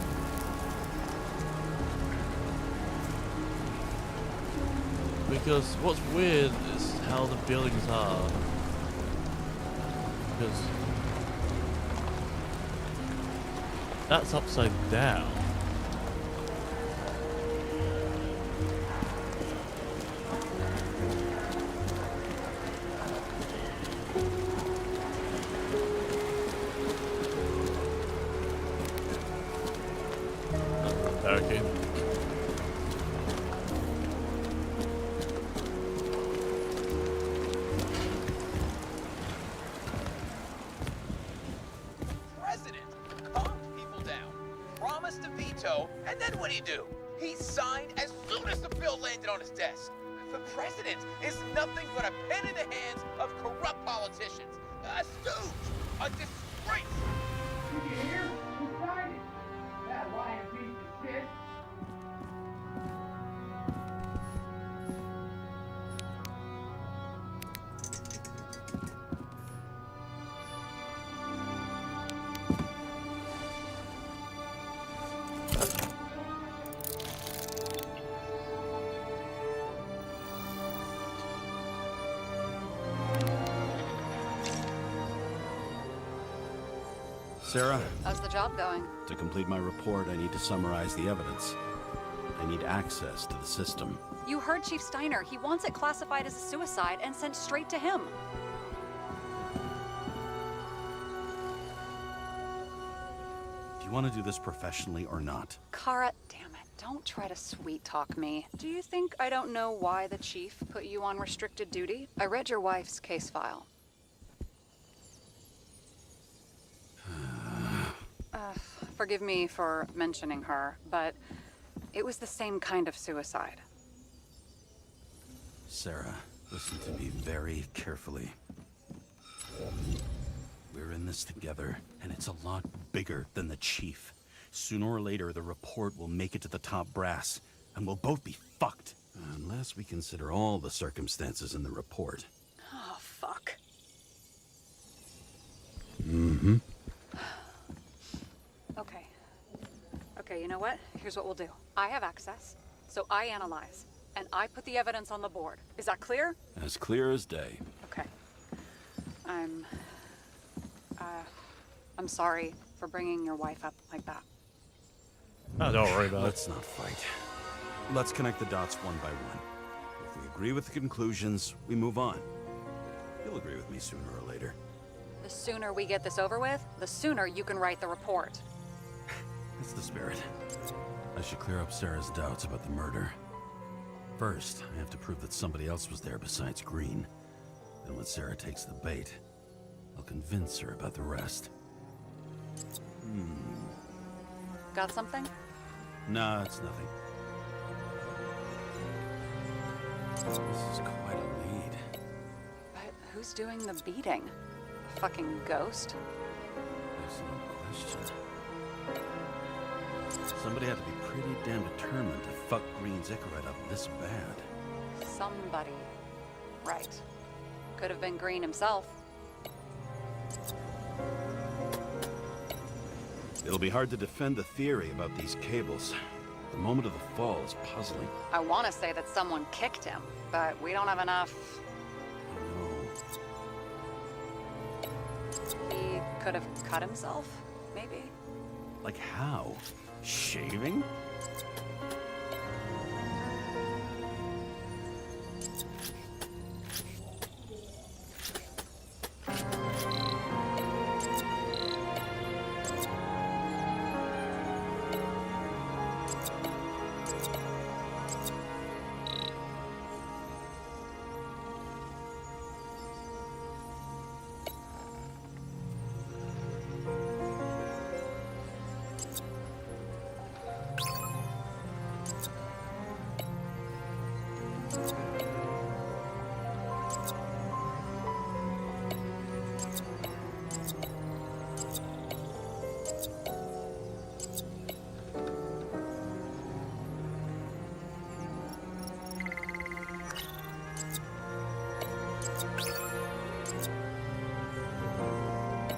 Because what's weird is how the buildings are. Because that's upside down. Okay. President calmed people down, promised to veto, and then what do? He signed as soon as the bill landed on his desk. The president is nothing but a pen in the hands of corrupt politicians. A stooge, a disgrace. Did you hear? Who signed it? That lying piece of shit. Sarah, How's the job going? to complete my report, I need to summarize the evidence. I need access to the system. You heard Chief Steiner. He wants it classified as a suicide and sent straight to him. Do you want to do this professionally or not? Kara, damn it. Don't try to sweet talk me. Do you think I don't know why the chief put you on restricted duty? I read your wife's case file. Forgive me for mentioning her, but it was the same kind of suicide. Sarah, listen to me very carefully. We're in this together, and it's a lot bigger than the chief. Sooner or later, the report will make it to the top brass, and we'll both be fucked. Unless we consider all the circumstances in the report. Oh, fuck. Mm-hmm. Okay. Okay, you know what? Here's what we'll do. I have access, so I analyze, and I put the evidence on the board. Is that clear? As clear as day. Okay. I'm sorry for bringing your wife up like that. Oh, don't worry about it. Let's not fight. Let's connect the dots one by one. If we agree with the conclusions, we move on. You'll agree with me sooner or later. The sooner we get this over with, the sooner you can write the report. That's the spirit. I should clear up Sarah's doubts about the murder. First, I have to prove that somebody else was there besides Green. Then when Sarah takes the bait, I'll convince her about the rest. Got something? Nah, it's nothing. This is quite a lead. But who's doing the beating? A fucking ghost? There's no question. Somebody had to be pretty damn determined to fuck Green's Icarite up this bad. Somebody. Right. Could have been Green himself. It'll be hard to defend the theory about these cables. The moment of the fall is puzzling. I want to say that someone kicked him, but we don't have enough. No. He could have cut himself, maybe? Like how? Shaving?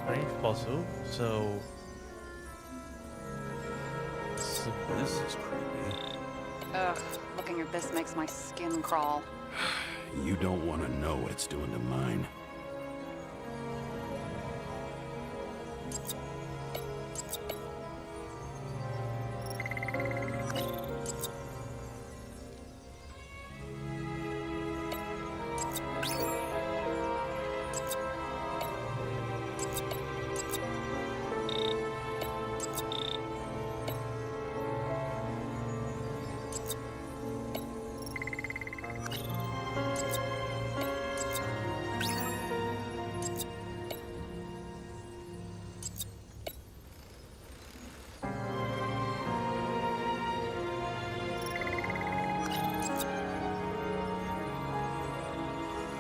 Right? bottle, so This is creepy. Ugh, looking at this makes my skin crawl. You don't want to know what it's doing to mine.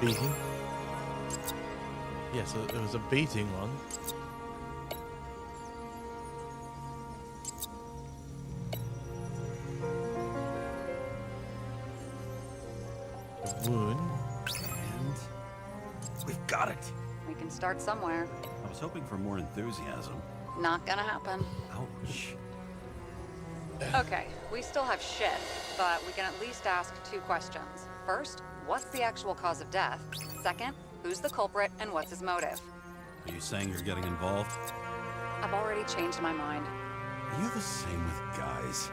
beating. Yeah, so it was a beating one. A wound. And we've got it. We can start somewhere. I was hoping for more enthusiasm. Not gonna happen. Ouch. Okay, we still have shit, but we can at least ask 2 questions. First, what's the actual cause of death? Second, who's the culprit and what's his motive? Are you saying you're getting involved? I've already changed my mind. Are you the same with guys?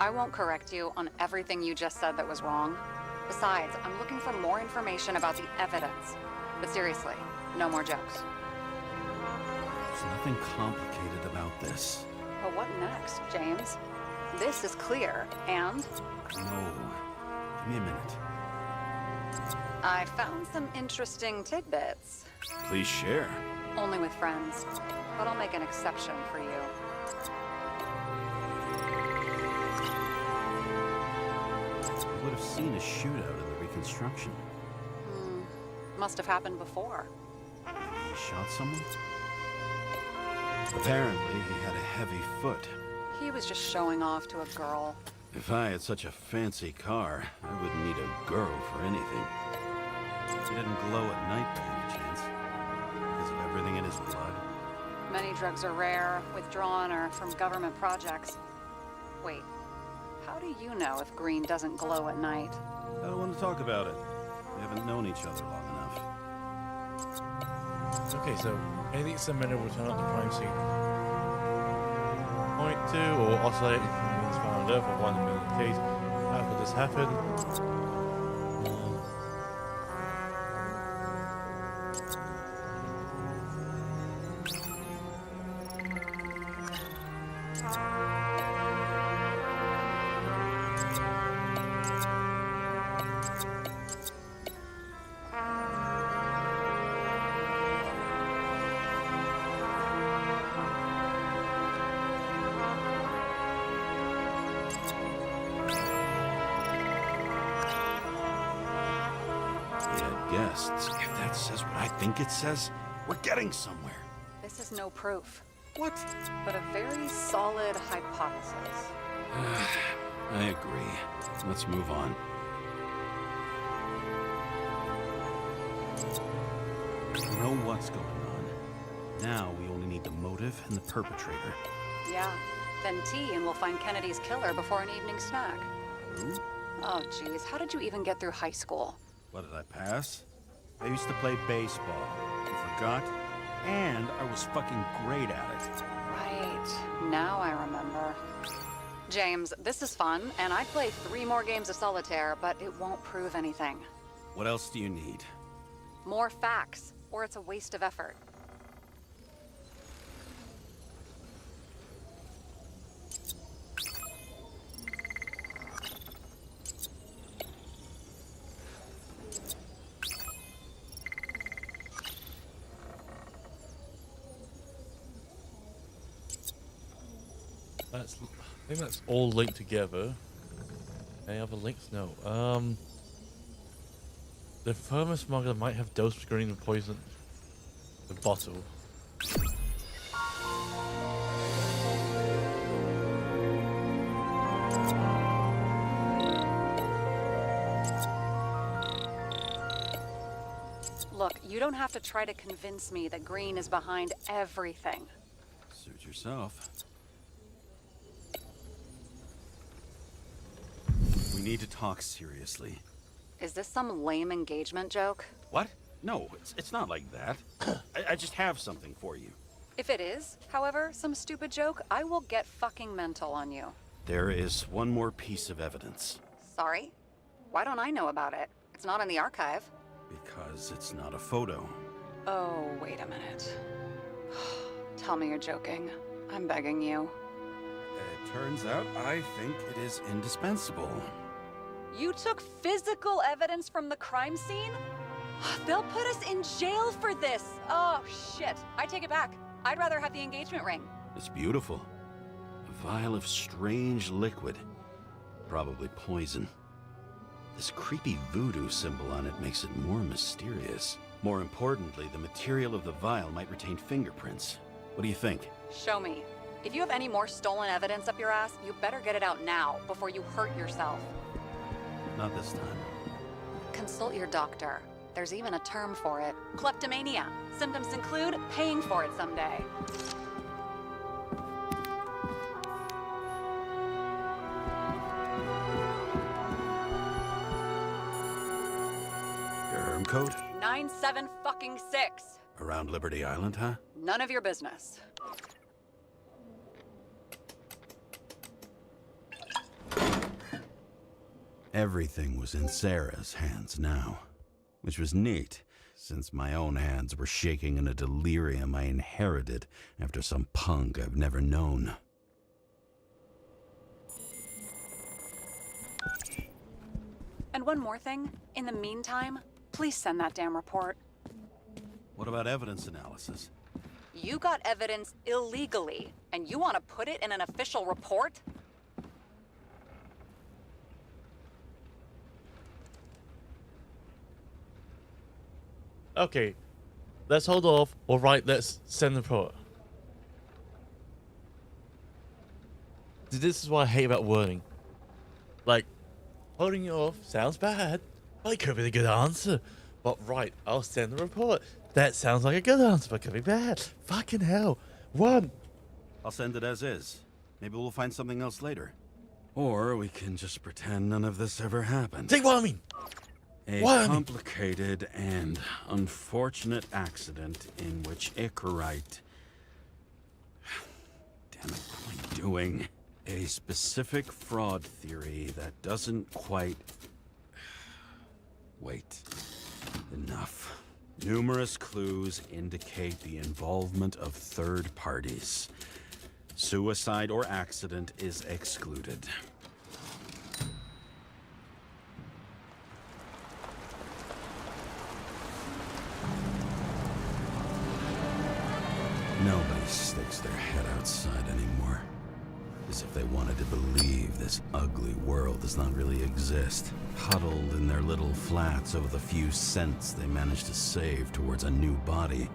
I won't correct you on everything you just said that was wrong. Besides, I'm looking for more information about the evidence. But seriously, no more jokes. There's nothing complicated about this. But what next, James? This is clear, and No. Give me a minute. I found some interesting tidbits. Please share. Only with friends. But I'll make an exception for you. I would have seen a shootout in the reconstruction. Must have happened before. He shot someone? Apparently, he had a heavy foot. He was just showing off to a girl. If I had such a fancy car, I wouldn't need a girl for anything. He didn't glow at night by any chance. Because of everything in his blood. Many drugs are rare, withdrawn, or from government projects. Wait, how do you know if green doesn't glow at night? I don't want to talk about it. We haven't known each other long enough. Okay, so anything similar will turn up the crime scene. Point to or oscillate means found Earth of 1 million case. How could this happen? Guests. If that says what I think it says, we're getting somewhere. This is no proof, What? but a very solid hypothesis. I agree. Let's move on. We know what's going on. Now we only need the motive and the perpetrator. Yeah, then tea and we'll find Kennedy's killer before an evening snack. Who? Oh geez, how did you even get through high school? What, did I pass? I used to play baseball. You forgot? And I was fucking great at it. Right, now I remember. James, this is fun, and I'd play 3 more games of solitaire, but it won't prove anything. What else do you need? More facts, or it's a waste of effort. I think that's all linked together. Any other links? No. The firm smuggler might have dosed Green and poisoned the bottle. Look, you don't have to try to convince me that Green is behind everything. Suit yourself. We need to talk seriously. Is this some lame engagement joke? What? No, it's not like that. I just have something for you. If it is, however, some stupid joke, I will get fucking mental on you. There is one more piece of evidence. Sorry? Why don't I know about it? It's not in the archive. Because it's not a photo. Oh, wait a minute. Tell me you're joking. I'm begging you. It turns out I think it is indispensable. You took physical evidence from the crime scene? They'll put us in jail for this. Oh, shit. I take it back. I'd rather have the engagement ring. It's beautiful. A vial of strange liquid. Probably poison. This creepy voodoo symbol on it makes it more mysterious. More importantly, the material of the vial might retain fingerprints. What do you think? Show me. If you have any more stolen evidence up your ass, you better get it out now before you hurt yourself. Not this time. Consult your doctor. There's even a term for it. Kleptomania. Symptoms include paying for it someday. Your herm code? 9756. Around Liberty Island, huh? None of your business. Everything was in Sarah's hands now, which was neat, since my own hands were shaking in a delirium I inherited after some punk I've never known. And one more thing. In the meantime, please send that damn report. What about evidence analysis? You got evidence illegally, and you want to put it in an official report? Okay, let's hold off. All right, let's send the report. This is what I hate about wording. Like, holding it off sounds bad, but it could be the good answer. But right, I'll send the report. That sounds like a good answer, but could be bad. Fucking hell. One. I'll send it as is. Maybe we'll find something else later. Or we can just pretend none of this ever happened. Take what I mean. A What? complicated and unfortunate accident in which Icarite... Damn it, what am I doing? A specific fraud theory that doesn't quite... Wait. Enough. Numerous clues indicate the involvement of third parties. Suicide or accident is excluded. Nobody sticks their head outside anymore. As if they wanted to believe this ugly world does not really exist. Huddled in their little flats over the few cents they managed to save towards a new body.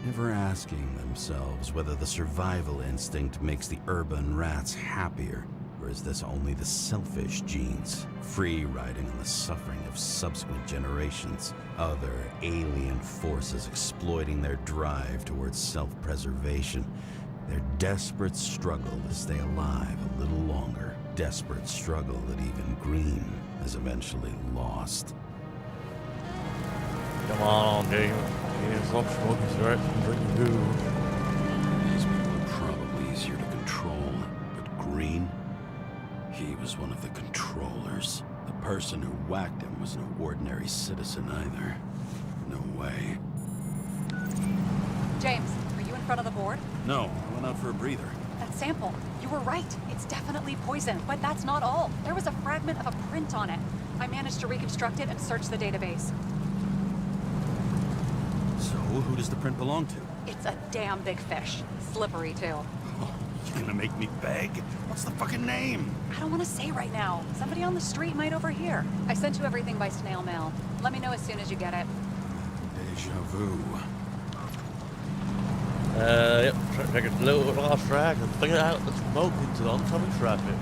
Never asking themselves whether the survival instinct makes the urban rats happier, or is this only the selfish genes, free riding on the suffering of subsequent generations, other alien forces exploiting their drive towards self-preservation, their desperate struggle to stay alive a little longer, desperate struggle that even Green has eventually lost. Come on, James. Stop smoking cigarettes and drinking boo. These people are probably easier to control, but Green, he was one of the controllers. The person who whacked him was no ordinary citizen either. No way. James, are you in front of the board? No, I went out for a breather. That sample. You were right. It's definitely poison, but that's not all. There was a fragment of a print on it. I managed to reconstruct it and search the database. So, who does the print belong to? It's a damn big fish. Slippery, too. Oh, you gonna make me beg? What's the fucking name? I don't want to say right now. Somebody on the street might overhear. I sent you everything by snail mail. Let me know as soon as you get it. Deja vu. Yep, take a little last track and figure out the smoke into the oncoming traffic.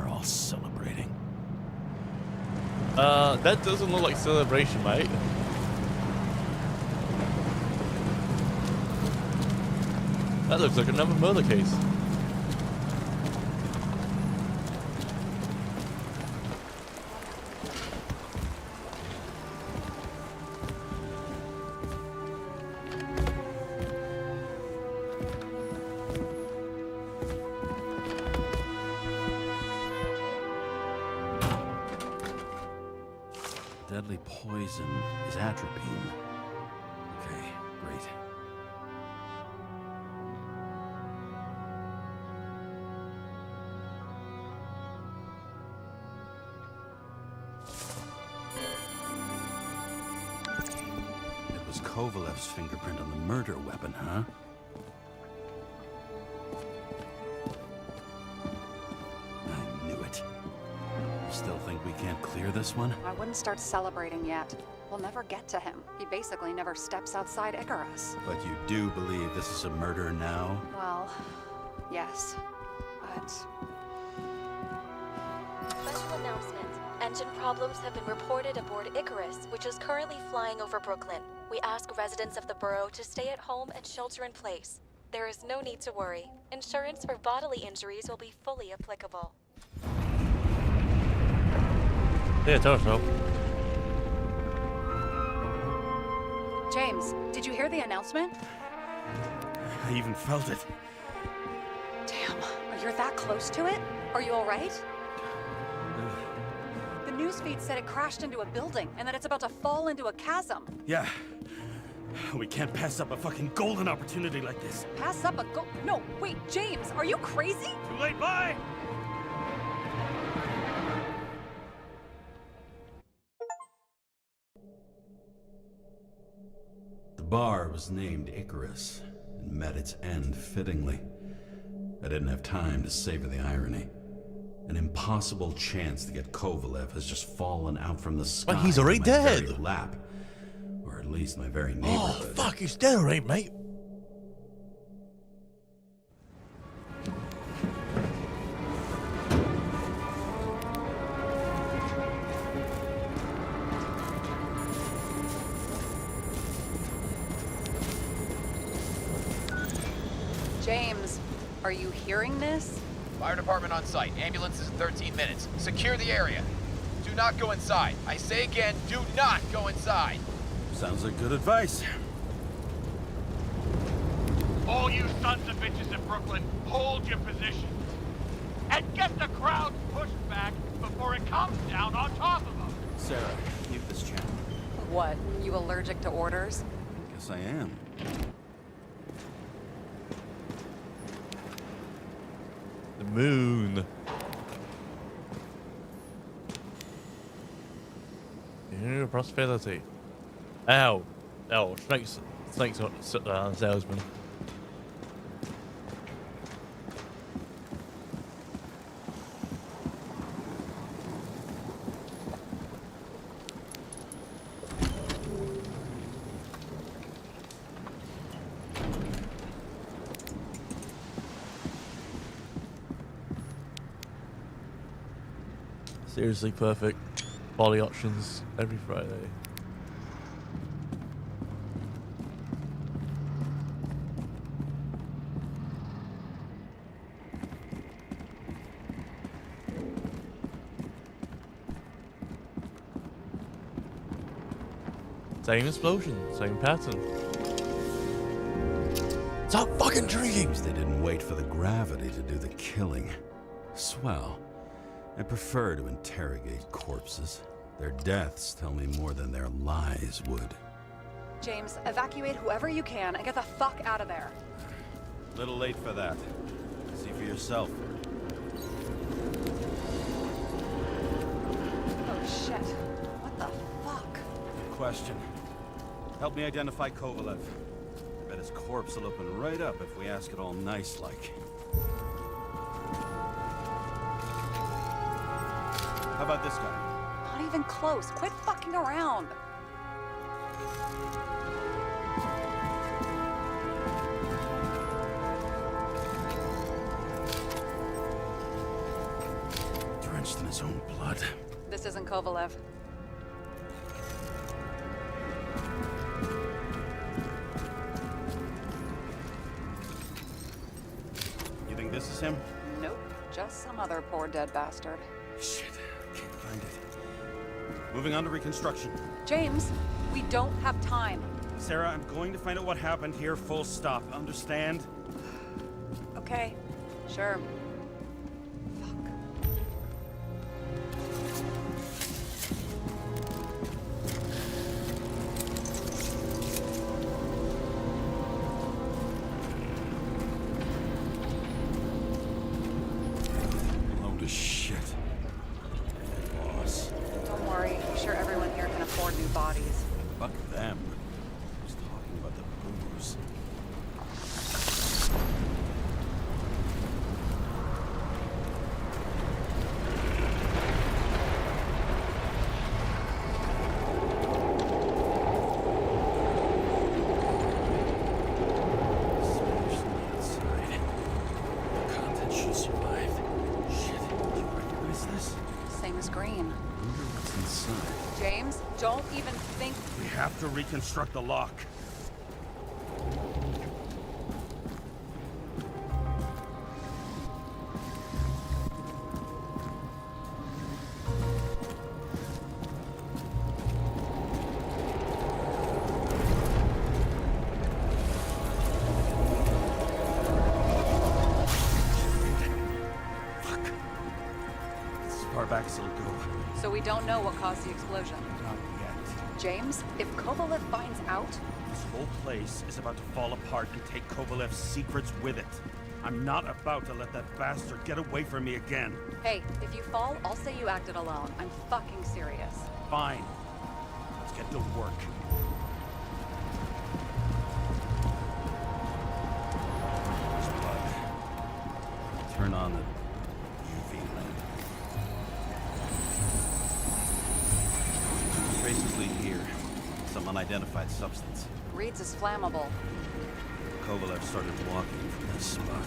they're all celebrating. That doesn't look like celebration, mate. That looks like another murder case. Deadly poison is atropine. Okay, great. It was Kovalev's fingerprint on the murder weapon, huh? I knew it. You still think we can't clear this one? I wouldn't start celebrating yet. We'll never get to him. He basically never steps outside Icarus. But you do believe this is a murder now? Well, yes. But Special announcement. Engine problems have been reported aboard Icarus, which is currently flying over Brooklyn. We ask residents of the borough to stay at home and shelter in place. There is no need to worry. Insurance for bodily injuries will be fully applicable. Yeah, tell us so. James, did you hear the announcement? I even felt it. Damn, you're that close to it? Are you all right? The newsfeed said it crashed into a building and that it's about to fall into a chasm. Yeah. We can't pass up a fucking golden opportunity like this. Pass up a No, wait, James, are you crazy? Too late, bye! The bar was named Icarus and met its end fittingly. I didn't have time to savor the irony. An impossible chance to get Kovalev has just fallen out from the sky. But he's already in my dead. very lap. Or at least my very Oh, neighborhood. fuck, he's dead already, mate. James, are you hearing this? Fire department on site. Ambulances in 13 minutes. Secure the area. Do not go inside. I say again, do not go inside. Sounds like good advice. All you sons of bitches in Brooklyn, hold your positions. And get the crowd pushed back before it comes down on top of them. Sarah, mute this channel. What, you allergic to orders? Guess I am. The moon. Prosperity. Ow. Oh, snakes salesman. Seriously perfect body options every Friday. Same explosion, same pattern. Stop fucking drinking! Seems they didn't wait for the gravity to do the killing. Swell. I prefer to interrogate corpses. Their deaths tell me more than their lies would. James, evacuate whoever you can and get the fuck out of there. Little late for that. See for yourself. Oh shit. What the fuck? Good question. Help me identify Kovalev. I bet his corpse will open right up if we ask it all nice-like. How about this guy? Not even close. Quit fucking around. drenched in his own blood. This isn't Kovalev. You think this is him? Nope. Just some other poor dead bastard. Shit, can't find it. Moving on to reconstruction. James, we don't have time. Sarah, I'm going to find out what happened here, full stop. Understand? Okay. Sure. Load of shit. Boss. Don't worry. I'm sure everyone here can afford new bodies. Fuck them. I was talking about the booze. Smashed on the outside. The content should survive. Shit, did you recognize this? Same as green. Wonder what's inside. James, don't even think. We have to reconstruct the lock. Fuck. As far back as it'll go. So we don't know what caused the explosion. Not yet. James, if Kovalev finds out, This whole place is about to fall apart and take Kovalev's secrets with it. I'm not about to let that bastard get away from me again. hey, if you fall, I'll say you acted alone. I'm fucking serious. Fine. Let's get to work. There's blood. Turn on the UV lamp. Traces lead here. Some unidentified substance. Reed's is flammable. Kovalev started walking from this spot,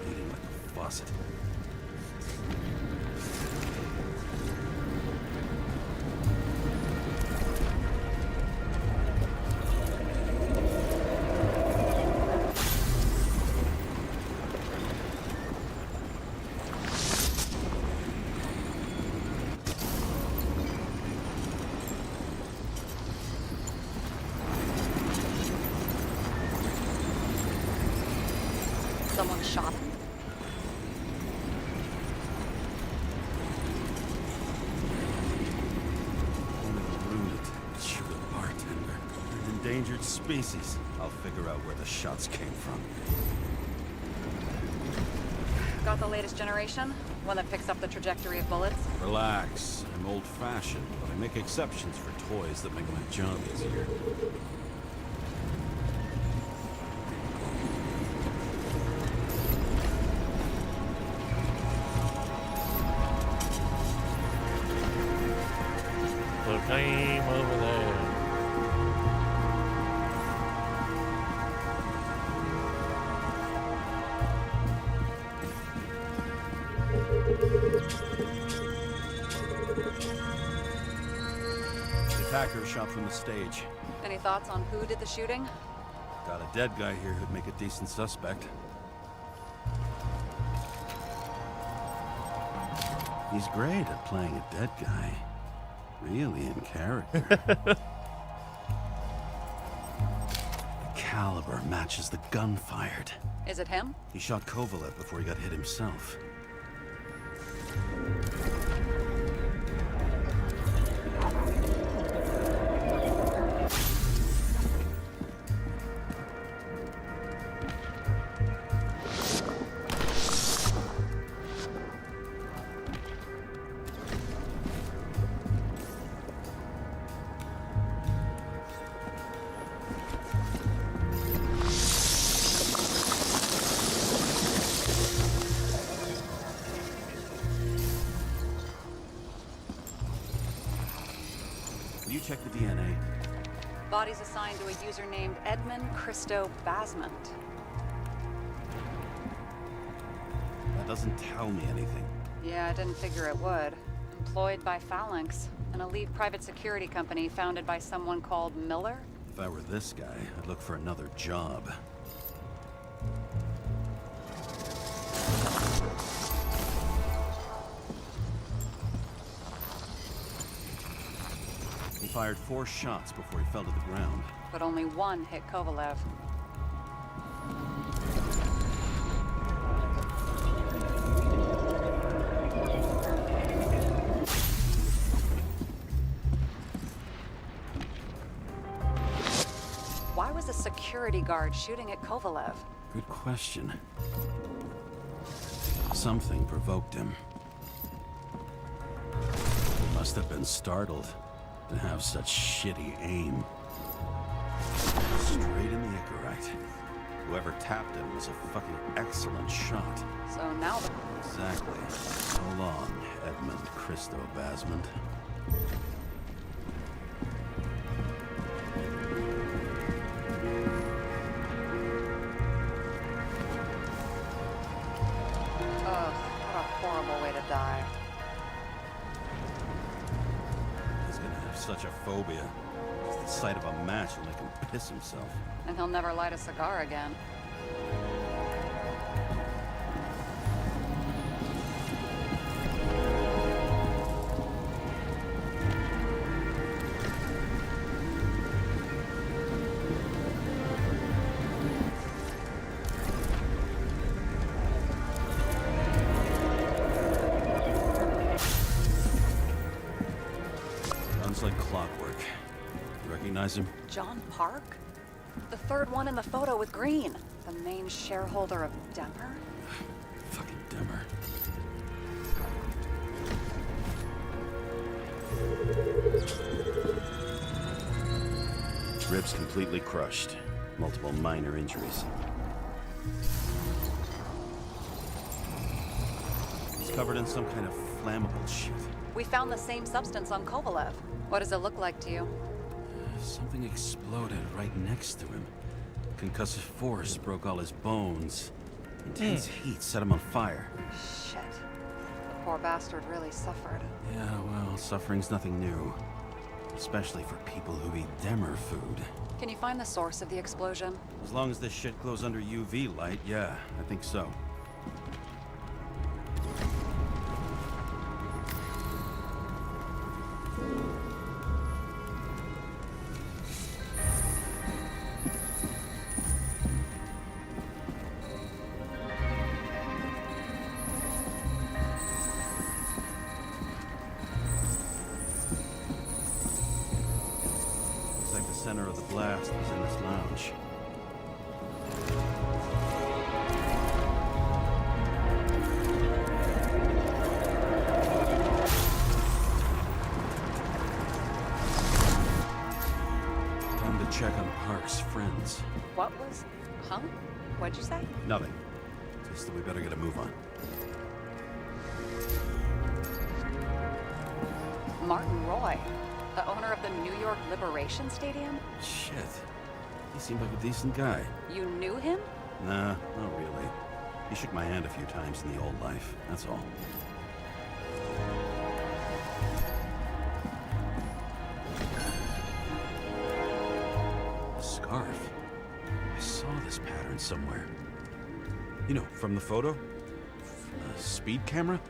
bleeding like a faucet. Someone shot him? Only a lunatic would shoot a bartender. An endangered species. I'll figure out where the shots came from. Got the latest generation? One that picks up the trajectory of bullets? Relax. I'm old-fashioned, but I make exceptions for toys that make my job easier. The game over there. The attacker shot from the stage. Any thoughts on who did the shooting? Got a dead guy here who'd make a decent suspect. He's great at playing a dead guy. Really in character. The caliber matches the gun fired. Is it him? He shot Kovalev before he got hit himself. You check the DNA. Body's assigned to a user named Edmund Christo Basment. That doesn't tell me anything. Yeah, I didn't figure it would. Employed by Phalanx, an elite private security company founded by someone called Miller. If I were this guy, I'd look for another job. He fired 4 shots before he fell to the ground. But only one hit Kovalev. Why was a security guard shooting at Kovalev? Good question. Something provoked him. He must have been startled to have such shitty aim. Straight in the Icarite. Whoever tapped him was a fucking excellent shot. So now the... Exactly. So long, Edmund Christo Basment. Ugh, what a horrible way to die. He's gonna have such a phobia. It's the sight of a match will make him piss himself. And he'll never light a cigar again. Runs like clockwork. You recognize him? John Park? The third one in the photo with Green. The main shareholder of Demmer? Fucking Demmer. Ribs completely crushed. Multiple minor injuries. He's covered in some kind of flammable shit. We found the same substance on Kovalev. What does it look like to you? Something exploded right next to him. Concussive force broke all his bones. Intense heat set him on fire. Shit. The poor bastard really suffered. Yeah, well, suffering's nothing new. Especially for people who eat Demmer food. Can you find the source of the explosion? As long as this shit glows under UV light, yeah, I think so. Looks like the center of the blast was in this lounge. Time to check on Park's friends. What was... Huh? What'd you say? Nothing. Just that we better get a move on. Martin Roy, the owner of the New York Liberation Stadium? Shit. He seemed like a decent guy. You knew him? Nah, not really. He shook my hand a few times in the old life, that's all. A scarf? I saw this pattern somewhere. You know, from the photo? From the speed camera?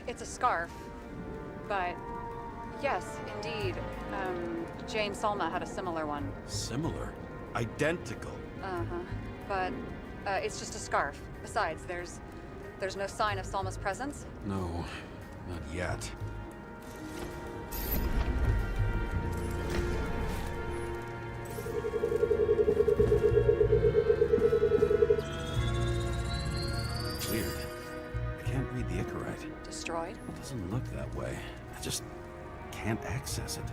It's a scarf. But... Yes, indeed. James Salma had a similar one. Similar? Identical? Uh-huh. But, it's just a scarf. Besides, there's no sign of Salma's presence. No, not yet. Weird. I can't read the Icarite. Destroyed? It doesn't look that way. I just can't access it.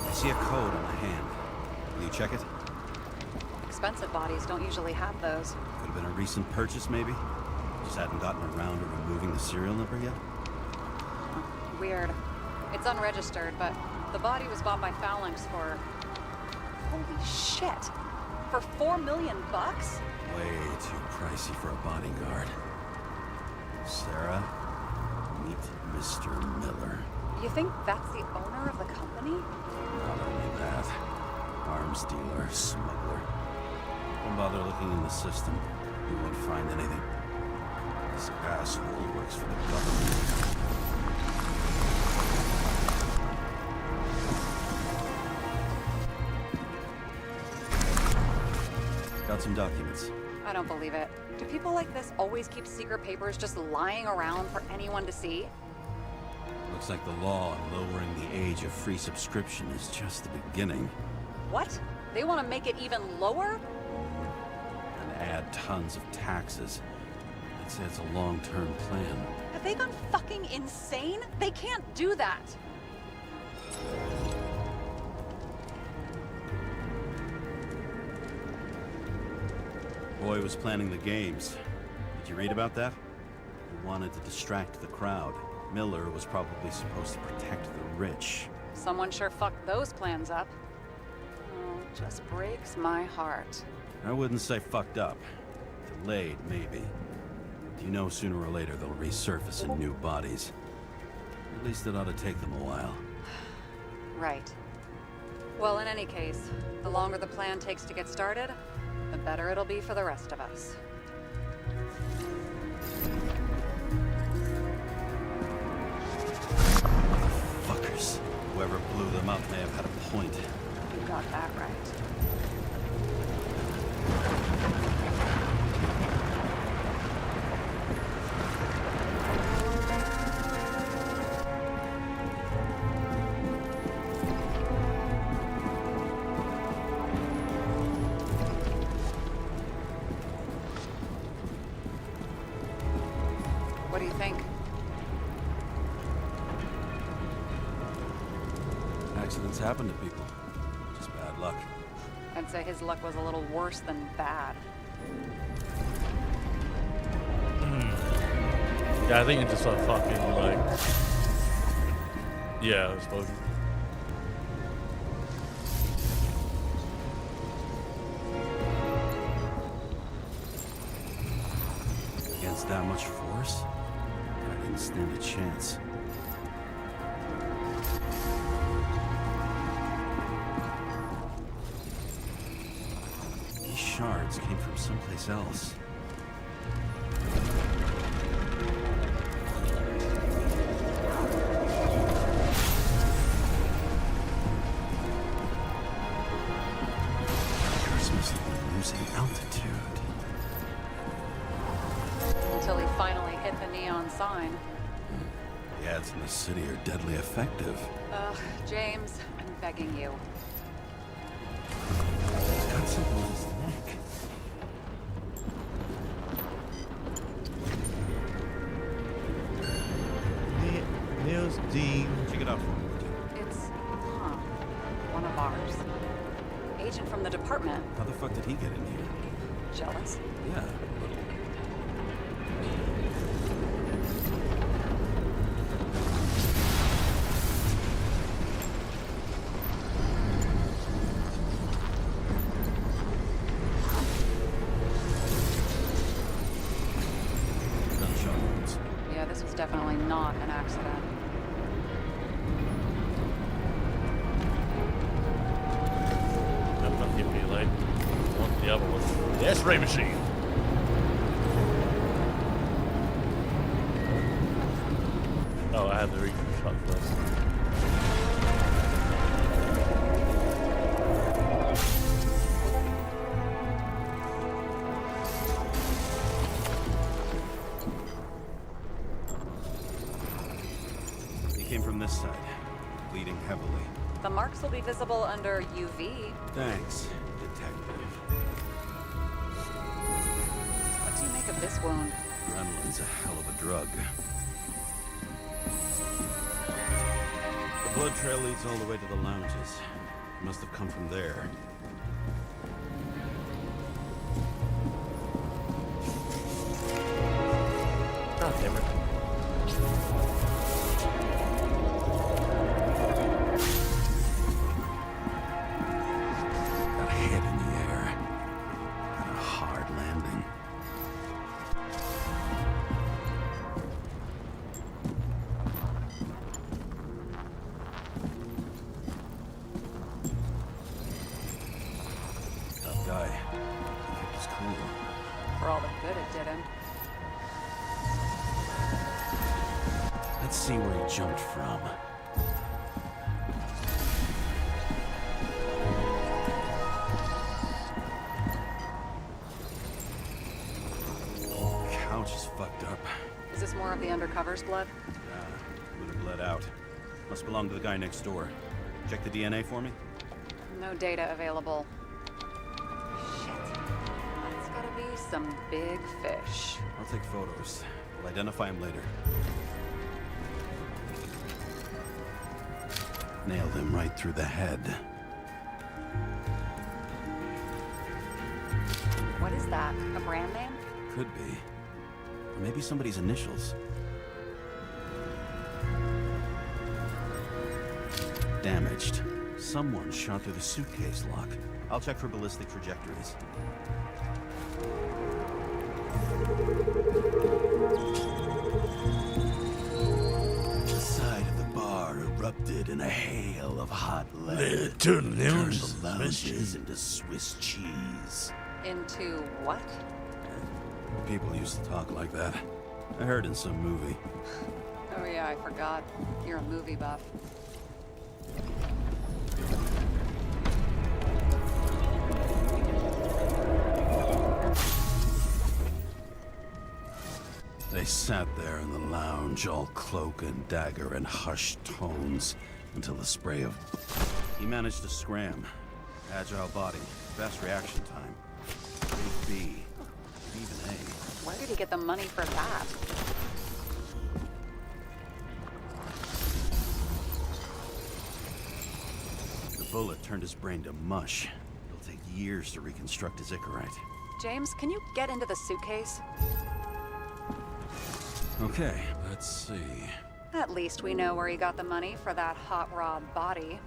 I see a code on the hand. Will you check it? expensive bodies don't usually have those. Could have been a recent purchase, maybe? Just hadn't gotten around to removing the serial number yet? Weird. It's unregistered, but the body was bought by Phalanx for... Holy shit! For $4 million bucks? Way too pricey for a bodyguard. Sarah, meet Mr. Miller. You think that's the owner of the company? Not only that, arms dealer, smuggler. Don't bother looking in the system. You won't find anything. This asshole works for the government. Got some documents. I don't believe it. Do people like this always keep secret papers just lying around for anyone to see? Looks like the law on lowering the age of free subscription is just the beginning. What? They want to make it even lower? And add tons of taxes. I'd say it's a long-term plan. Have they gone fucking insane? They can't do that. Boy was planning the games. Did you read about that? He wanted to distract the crowd. Miller was probably supposed to protect the rich. Someone sure fucked those plans up. Oh, just breaks my heart. I wouldn't say fucked up. Delayed, maybe. You know sooner or later they'll resurface in new bodies. At least it ought to take them a while. Right. Well, in any case, the longer the plan takes to get started, the better it'll be for the rest of us. Fuckers. Whoever blew them up may have had a point. You got that right. What do you think? Accidents happen to people. Just bad luck. I'd say his luck was a little worse than bad. Yeah, I think it's just a fucking, like... Yeah, it's fucking... Against that much force? I didn't stand a chance. These shards came from someplace else. Hackers must have been losing altitude. Until he finally hit the neon sign. The ads in the city are deadly effective. Ugh, James, I'm begging you. He's got something on his neck. Niels Dean. Check it out for me. It's, one of ours. Agent from the department. How the fuck did he get in here? Jealous? Yeah, a little. Gunshot wounds. Yeah, this was definitely not an accident. I'm gonna give me like one the other one. The X-ray machine. Oh, I have the reach shot first. He came from this side, bleeding heavily. The marks will be visible under UV. Thanks, detective. What do you make of this wound? Adrenaline's a hell of a drug. The blood trail leads all the way to the lounges. It must have come from there. good it did him. Let's see where he jumped from. Couch is fucked up. Is this more of the undercover's blood? Would have bled out. Must belong to the guy next door. Check the DNA for me? No data available. Shit. That's gotta be some big fish. I'll take photos. We'll identify him later. Nailed him right through the head. What is that? A brand name? Could be. Or maybe somebody's initials. Damaged. Someone shot through the suitcase lock. I'll check for ballistic trajectories. The side of the bar erupted in a hail of hot lead. Turned Turned the lounges into Swiss cheese. Into what? People used to talk like that. I heard in some movie. Oh yeah, I forgot. You're a movie buff. They sat there in the lounge, all cloak and dagger and hushed tones, until the spray of... He managed to scram. Agile body, fast reaction time. Grade B, even A. Where did he get the money for that? The bullet turned his brain to mush. It'll take years to reconstruct his Icarite. James, can you get into the suitcase? Okay, let's see. At least we know where he got the money for that hot rod body.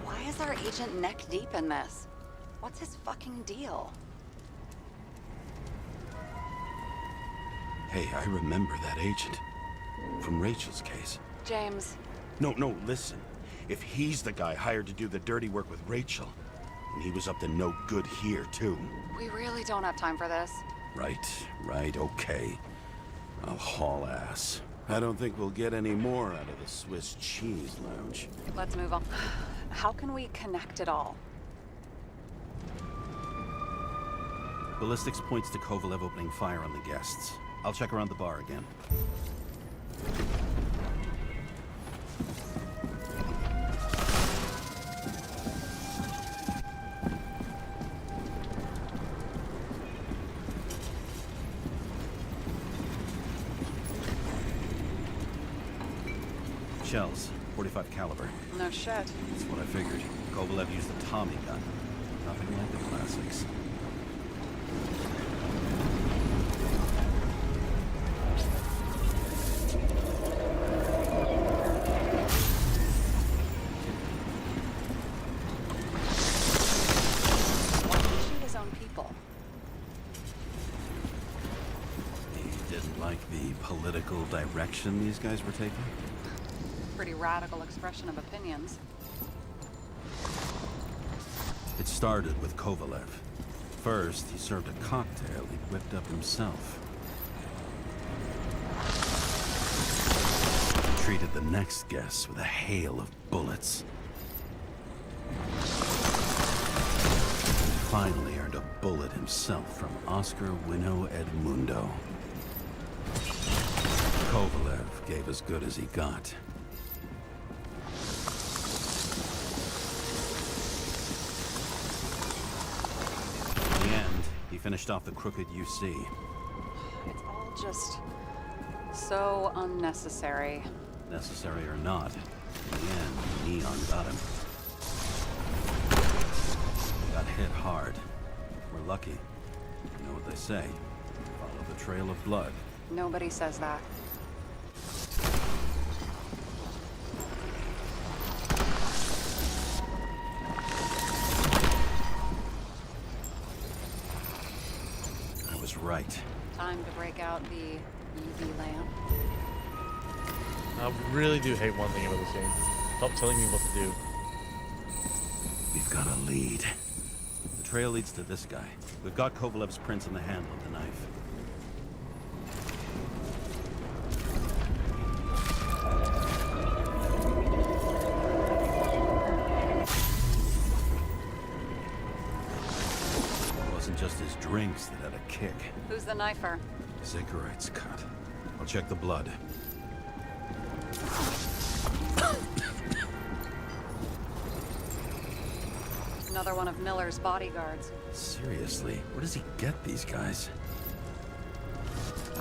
Why is our agent neck deep in this? What's his fucking deal? Hey, I remember that agent. From Rachel's case. James. No, listen. If he's the guy hired to do the dirty work with Rachel, and he was up to no good here, too. We really don't have time for this. Right, okay. I'll haul ass. I don't think we'll get any more out of the Swiss cheese lounge. Let's move on. How can we connect it all? Ballistics points to Kovalev opening fire on the guests. I'll check around the bar again. Shells, 45 caliber. No shit. That's what I figured. Kovalev used a Tommy gun. Nothing like the classics. Why did he shoot his own people? He didn't like the political direction these guys were taking? Pretty radical expression of opinions. It started with Kovalev. First, he served a cocktail he'd whipped up himself. He treated the next guests with a hail of bullets. Finally earned a bullet himself from Oscar Winnow Edmundo. Kovalev gave as good as he got. In the end, he finished off the crooked UC. It's all just so unnecessary. Necessary or not, in the end, Neon got him. Got hit hard. We're lucky. You know what they say. Follow the trail of blood. Nobody says that. I was right. Time to break out the UV lamp. I really do hate one thing about this game. Stop telling me what to do. We've got a lead. The trail leads to this guy. We've got Kovalev's prints on the handle of the knife. It wasn't just his drinks that had a kick. Who's the knifer? Zakharite's cut. I'll check the blood. Another one of Miller's bodyguards. Seriously, where does he get these guys?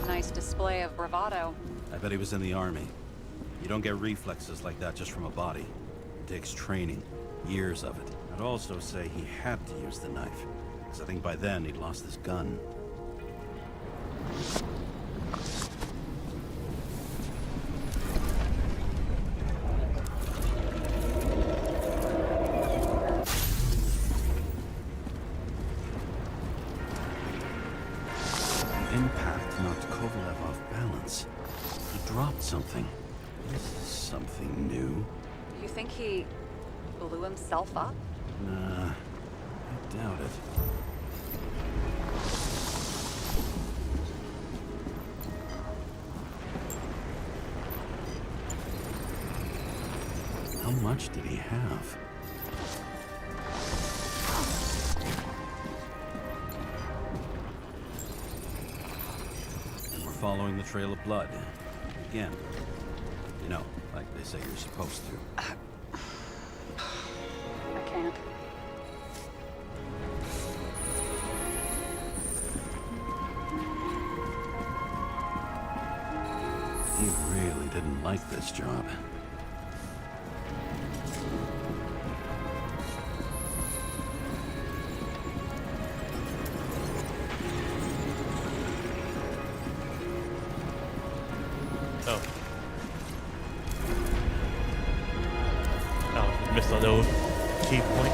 Nice display of bravado. I bet he was in the army. You don't get reflexes like that just from a body. It takes training, years of it. I'd also say he had to use the knife, because I think by then he'd lost his gun. Impact knocked Kovalev off balance. He dropped something. This is something new. Do you think he blew himself up? Nah, I doubt it. How much did he have? Following the trail of blood. Again. You know, like they say you're supposed to. I can't. He really didn't like this job. Oh. Oh, missed a little key point.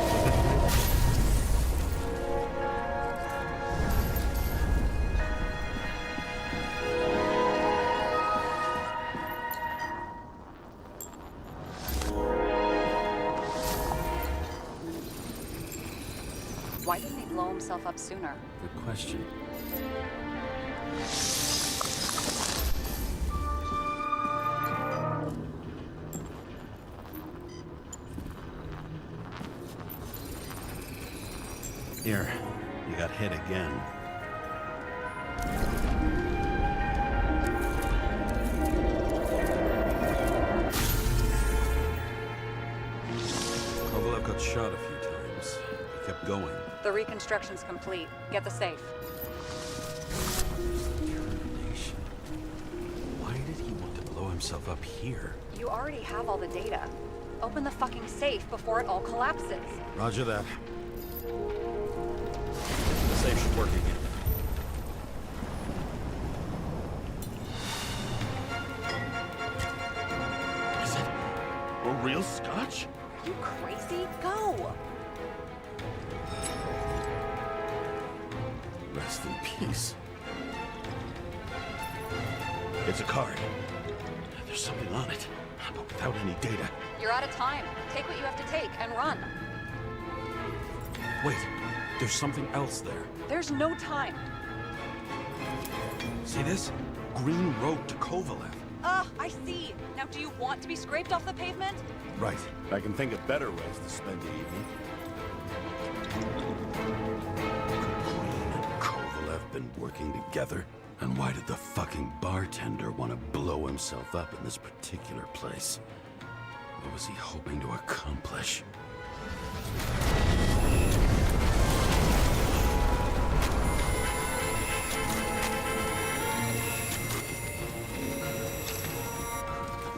Why didn't he blow himself up sooner? Good question. Here, you got hit again. Kovalev got shot a few times. He kept going. The reconstruction's complete. Get the safe. Determination. Why did he want to blow himself up here? You already have all the data. Open the fucking safe before it all collapses. Roger that. The safe should work again. Is it a real scotch? Are you crazy? Go! Rest in peace. It's a card. There's something on it, but without any data. You're out of time. Take what you have to take and run. Wait, there's something else there. There's no time. See this? Green Road to Kovalev. I see. Now, do you want to be scraped off the pavement? Right. I can think of better ways to spend the evening. Green and Kovalev been working together? And why did the fucking bartender want to blow himself up in this particular place? What was he hoping to accomplish?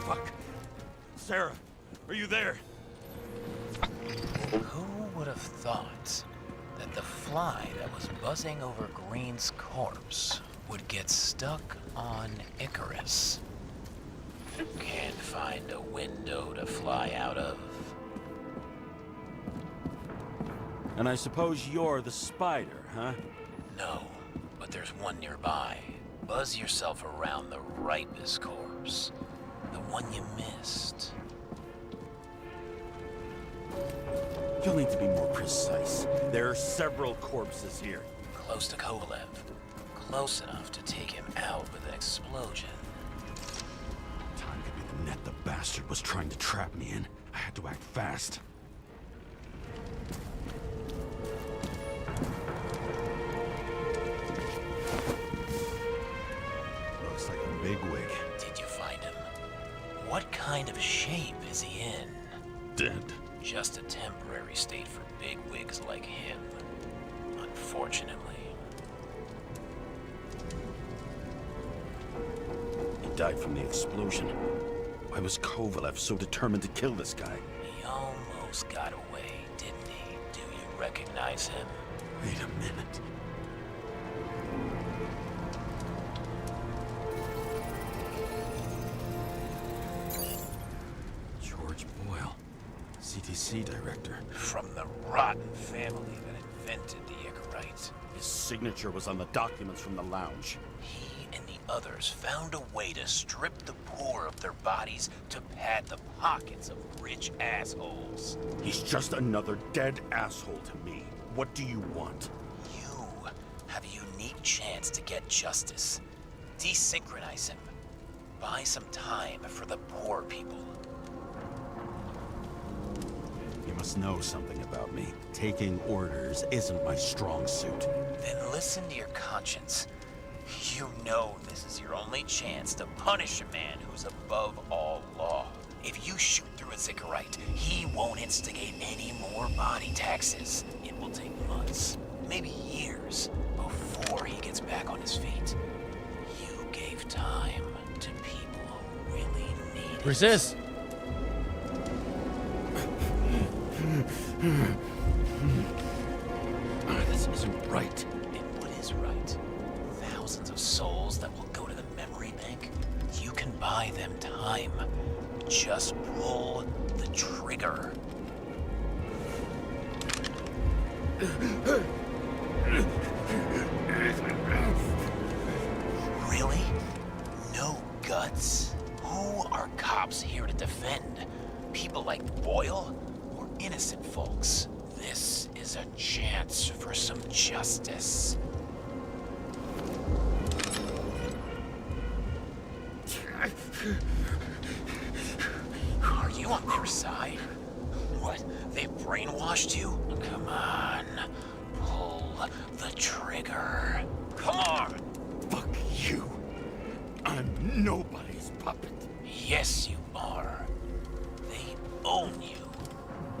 Fuck. Sarah, are you there? Who would have thought that the fly that was buzzing over Green's corpse would get stuck on Icarus? Can't find a window to fly out of. And I suppose you're the spider, huh? No, but there's one nearby. Buzz yourself around the Ripus corpse. The one you missed. You'll need to be more precise. There are several corpses here. Close to Kovalev. Close enough to take him out with an explosion. Time could be the net the bastard was trying to trap me in. I had to act fast. Looks like a bigwig. Did you find him? What kind of shape is he in? Dead. Just a temporary state for bigwigs like him. Unfortunately. He died from the explosion. Why was Kovalev so determined to kill this guy? He almost got away, didn't he? Do you recognize him? Wait a minute. George Boyle, CTC director. From the rotten family that invented the Icarite. His signature was on the documents from the lounge. He and the others found a way to strip the poor of their bodies to pad the pockets of rich assholes. He's just another dead asshole to me. What do you want? You have a unique chance to get justice. Desynchronize him. Buy some time for the poor people. You must know something about me. Taking orders isn't my strong suit. Then listen to your conscience. You know this is your only chance to punish a man who's above all law. If you shoot through a Icarite, he won't instigate any more body taxes. It will take months, maybe years, before he gets back on his feet. You gave time to people who really need it. Resist! This isn't right. And what is right? Thousands of souls that will go to the memory bank? You can buy them time. Just pull the trigger. Really? No guts? Who are cops here to defend? People like Boyle? Or innocent folks? This is a chance for some justice. Are you on their side? What, they brainwashed you? Come on, pull the trigger. Come on! Fuck you. I'm nobody's puppet. Yes, you are. They own you.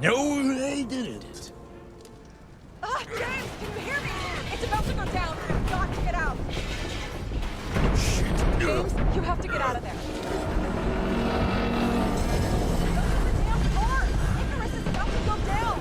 No, they didn't. Ah, James, can you hear me? It's about to go down. I've got to get out. Shit. James, you have to get out of there. Open the damn door! Icarus is about to go down!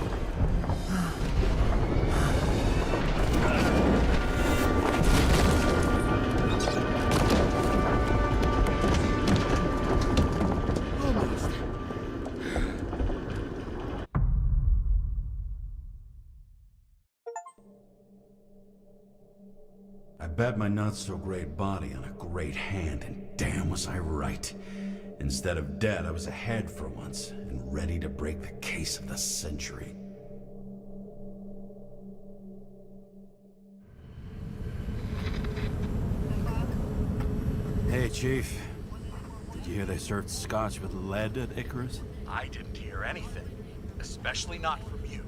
I bet my not-so-great body on a great hand, and damn was I right. Instead of dead, I was ahead for once, and ready to break the case of the century. Hey, Chief. Did you hear they served scotch with lead at Icarus? I didn't hear anything. Especially not from you.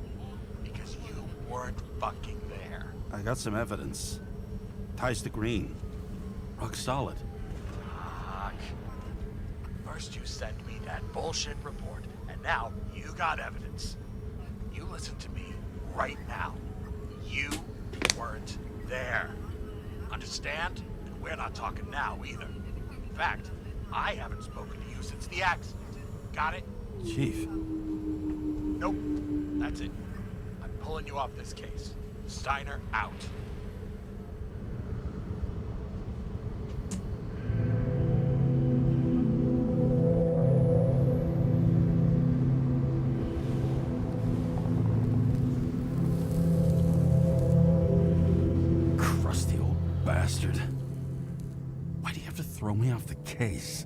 Because you weren't fucking there. I got some evidence. Ties to Green. Rock solid. Fuck. First you sent me that bullshit report, and now you got evidence. You listen to me right now. You weren't there. Understand? And we're not talking now either. In fact, I haven't spoken to you since the accident. Got it? Chief. Nope. That's it. I'm pulling you off this case. Steiner out. Crusty old bastard. Why do you have to throw me off the case?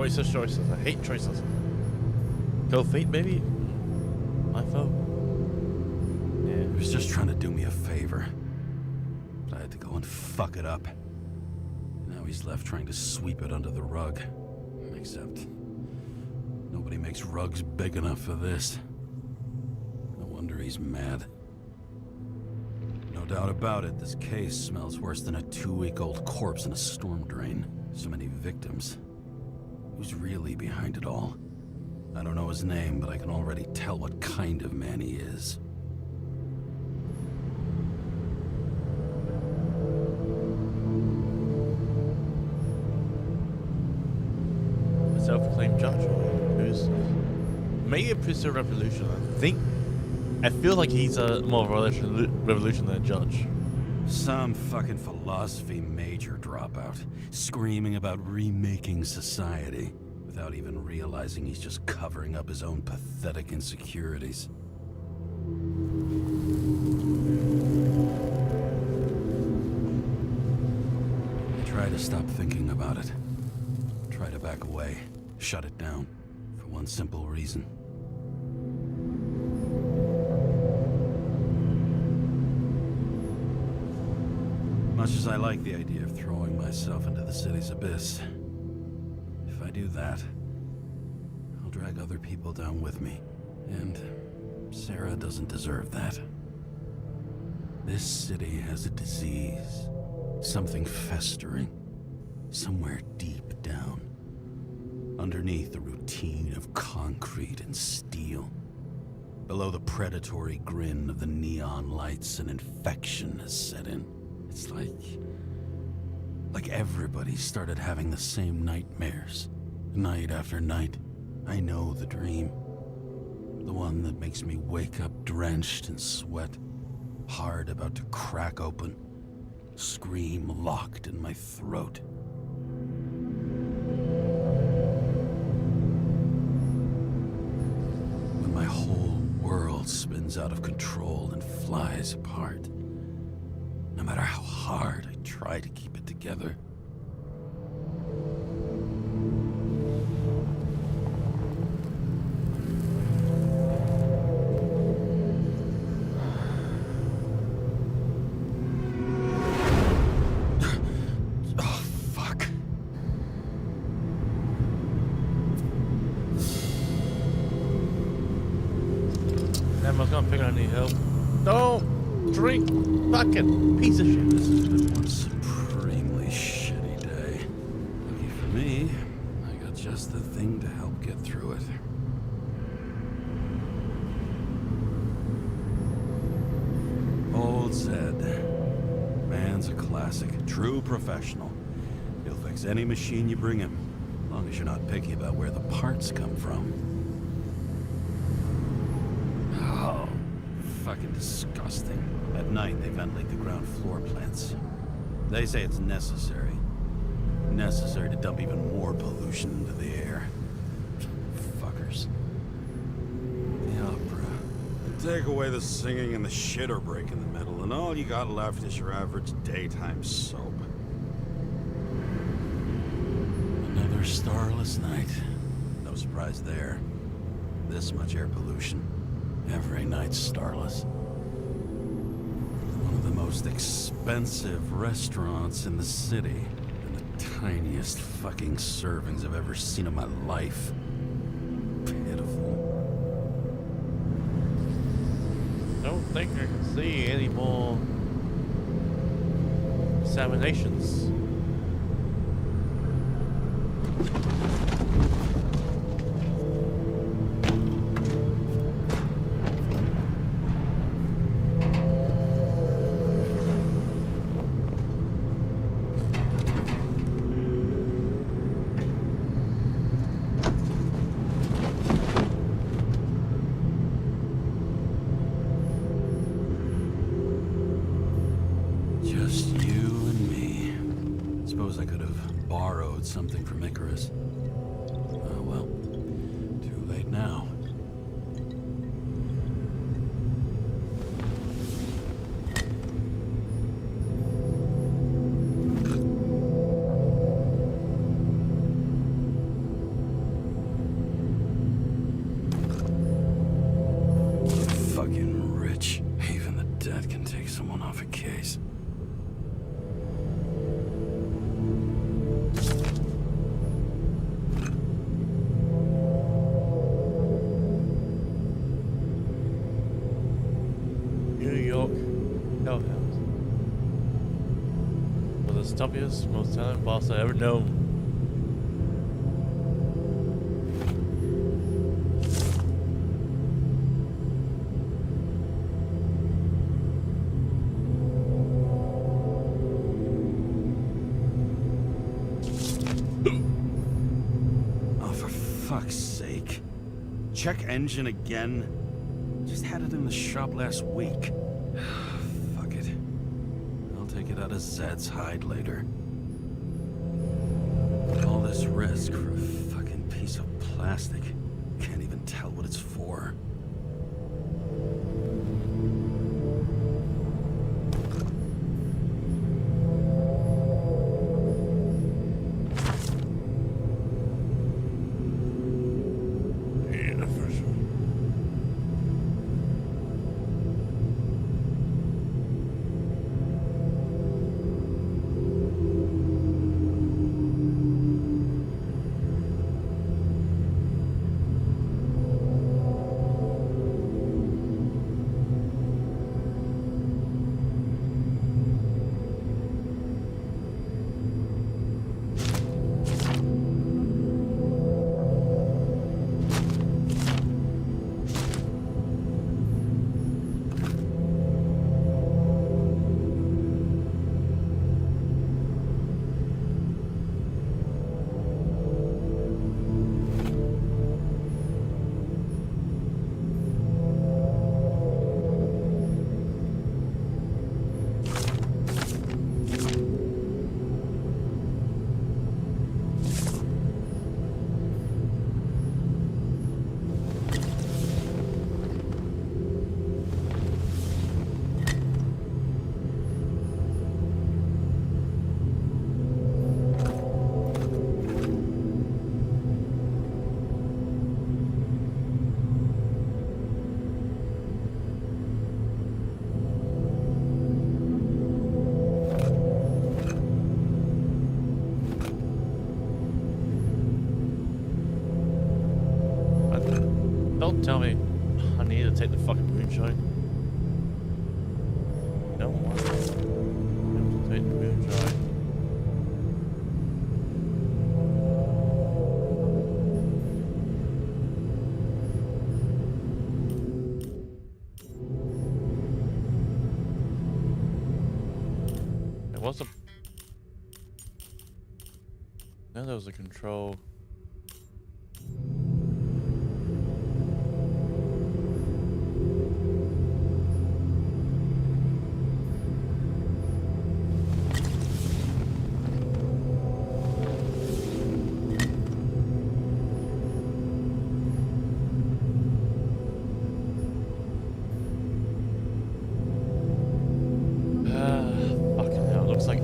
Choices. I hate choices. Cold feet, maybe? My fault. Yeah. He was just trying to do me a favor. But I had to go and fuck it up. Now he's left trying to sweep it under the rug. Except, nobody makes rugs big enough for this. No wonder he's mad. No doubt about it, this case smells worse than a 2-week-old corpse in a storm drain. So many victims. Who's really behind it all? I don't know his name, but I can already tell what kind of man he is. A self-proclaimed judge, who's maybe a prisoner of revolution. I feel like he's more of a revolution than a judge. Some fucking philosophy major dropout, screaming about remaking society, without even realizing he's just covering up his own pathetic insecurities. I try to stop thinking about it. Try to back away, shut it down, for one simple reason. Much as I like the idea of throwing myself into the city's abyss, if I do that, I'll drag other people down with me. And Sarah doesn't deserve that. This city has a disease, something festering, somewhere deep down, underneath the routine of concrete and steel. Below the predatory grin of the neon lights, an infection has set in. It's like everybody started having the same nightmares, night after night. I know the dream. The one that makes me wake up drenched in sweat, heart about to crack open, scream locked in my throat. When my whole world spins out of control and flies apart. No matter how hard I try to keep it together. Oh, fuck. Emma's not picking any help. Don't drink, fucking piece of shit. This has been one supremely shitty day. Lucky for me, I got just the thing to help get through it. Old Zed. Man's a classic, true professional. He'll fix any machine you bring him, as long as you're not picky about where the parts come from. Oh, fucking disgusting. At night, they ventilate the ground floor plants. They say it's necessary. Necessary to dump even more pollution into the air. Fuckers. The opera. Take away the singing and the shitter break in the middle, and all you got left is your average daytime soap. Another starless night. No surprise there. This much air pollution. Every night's starless. One of the most expensive restaurants in the city. And the tiniest fucking servings I've ever seen in my life. Pitiful. Don't think I can see any more examinations. Just you and me. Suppose I could have borrowed something from Icarus. Oh well. Too late now. someone off a case. New York Hellhounds. Was the stubbiest, most talented boss I ever known. Oh, for fuck's sake. Check engine again? Just had it in the shop last week. Fuck it. I'll take it out of Zed's hide later. All this risk for a fucking piece of plastic. Can't even tell what it's for. Yeah, for sure. Don't tell me I need to take the fucking moonshine. No one. I have to take the moonshine. And what's the... Now there was a control. Fucking hell, it looks like...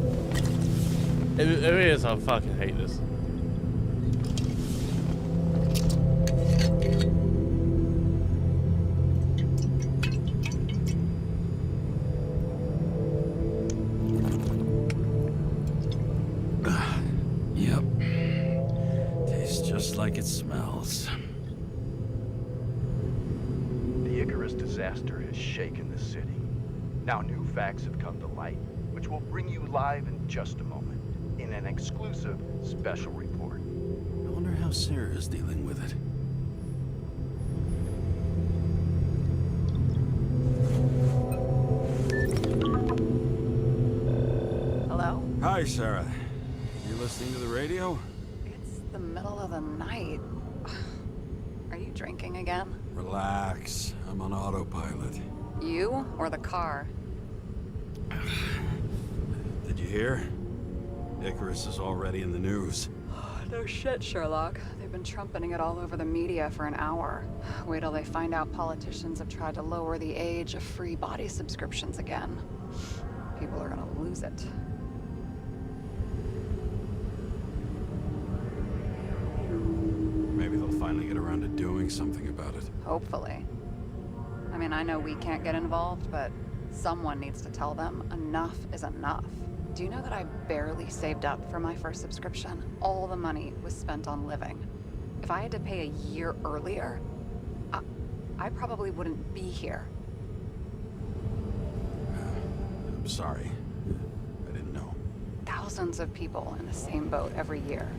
It is, I fucking hate this. Yep. Tastes just like it smells. The Icarus disaster has shaken the city. Now new facts have come to light, which will bring you live in just a moment, in an exclusive special report. I wonder how Sarah's dealing with it. Hello? Hi, Sarah. You listening to the radio? It's the middle of the night. Are you drinking again? Relax. I'm on autopilot. You or the car? Did you hear? Icarus is already in the news. No shit, Sherlock. They've been trumpeting it all over the media for an hour. Wait till they find out politicians have tried to lower the age of free body subscriptions again. People are gonna lose it. Maybe they'll finally get around to doing something about it. Hopefully. I mean, I know we can't get involved, but Someone needs to tell them enough is enough. Do you know that I barely saved up for my first subscription? All the money was spent on living. If I had to pay a year earlier, I probably wouldn't be here. I'm sorry. I didn't know. Thousands of people in the same boat every year.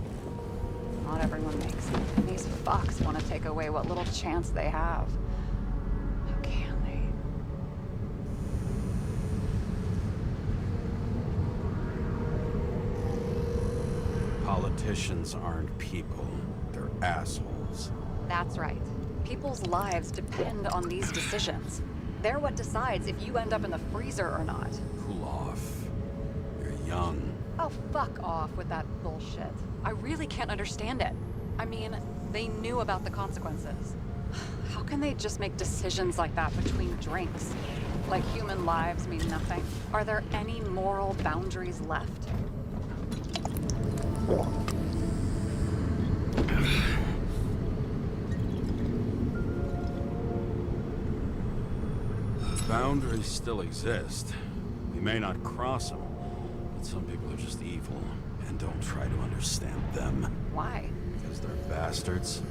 Not everyone makes it, and these fucks want to take away what little chance they have. How can they? Politicians aren't people. They're assholes. That's right. People's lives depend on these decisions. They're what decides if you end up in the freezer or not. Cool off. You're young. Oh, fuck off with that bullshit. I really can't understand it. I mean, they knew about the consequences. How can they just make decisions like that between drinks? Like human lives mean nothing? Are there any moral boundaries left? Boundaries still exist. We may not cross them, but some people are just evil and don't try to understand them. Why? Because they're bastards,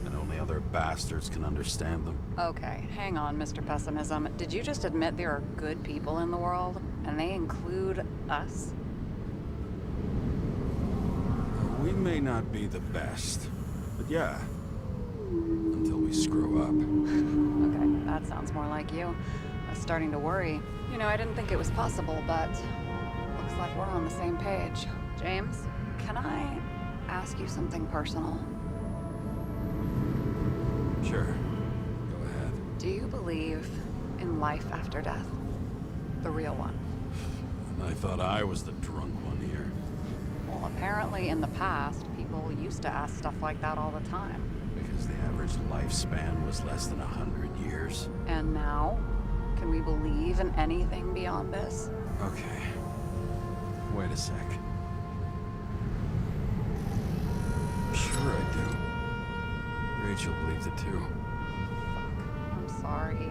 and only other bastards can understand them. Okay, hang on, Mr. Pessimism. Did you just admit there are good people in the world, and they include us? We may not be the best, but yeah, until we screw up. Okay, that sounds more like you. I was starting to worry. You know, I didn't think it was possible, but looks like we're on the same page. James, can I ask you something personal? Sure. Go ahead. Do you believe in life after death? The real one? I thought I was the drunk one here. Well, apparently in the past, people used to ask stuff like that all the time. Because the average lifespan was less than 100 years. And now? Can we believe in anything beyond this? Okay. Wait a sec. Sure I do. Rachel believes it too. I'm sorry.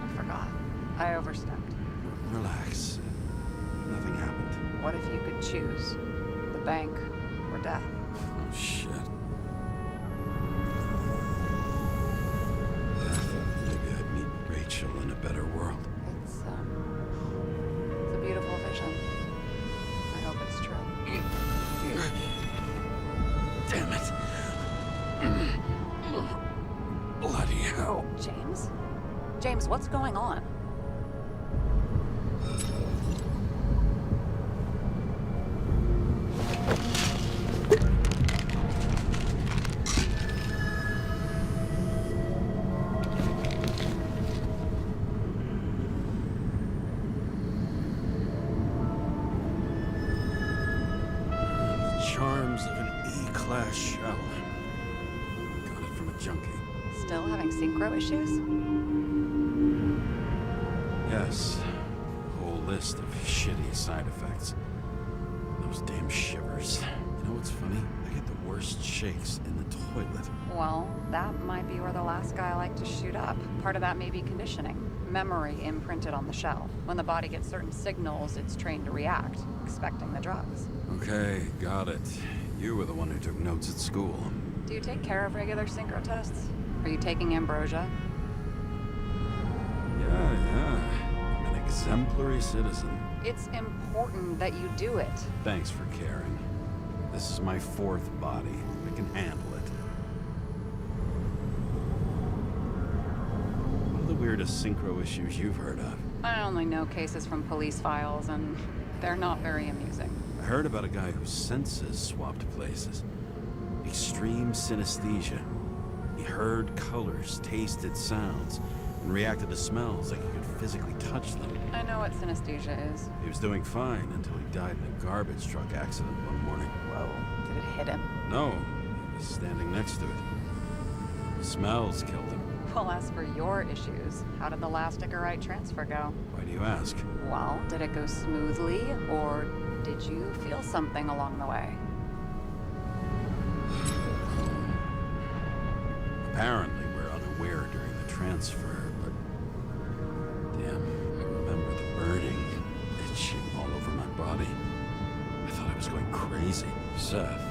I forgot. I overstepped. Relax. Nothing happened. What if you could choose? The bank or death? Oh, shit. Maybe I'd meet Rachel in a better world. It's a beautiful vision. I hope it's true. Damn it. Bloody hell. James? James, what's going on? Charms of an E-class shell. Got it from a junkie. Still having synchro issues? Yes. A whole list of shitty side effects. Those damn shivers. You know what's funny? I get the worst shakes in the toilet. Well, that might be where the last guy liked to shoot up. Part of that may be conditioning. Memory imprinted on the shell. When the body gets certain signals, it's trained to react, expecting the drugs. Okay, got it. You were the one who took notes at school. Do you take care of regular synchro tests? Are you taking ambrosia? Yeah. I'm an exemplary citizen. It's important that you do it. Thanks for caring. This is my fourth body. I can handle it. What are the weirdest synchro issues you've heard of? I only know cases from police files, and they're not very amusing. I heard about a guy whose senses swapped places. Extreme synesthesia. He heard colors, tasted sounds, and reacted to smells like he could physically touch them. I know what synesthesia is. He was doing fine until he died in a garbage truck accident one morning. Whoa. Did it hit him? No, he was standing next to it. The smells killed him. Well, as for your issues, how did the last Icarite transfer go? Why do you ask? Well, did it go smoothly, or did you feel something along the way? Apparently, we're unaware during the transfer, but... Damn, crazy. Seth,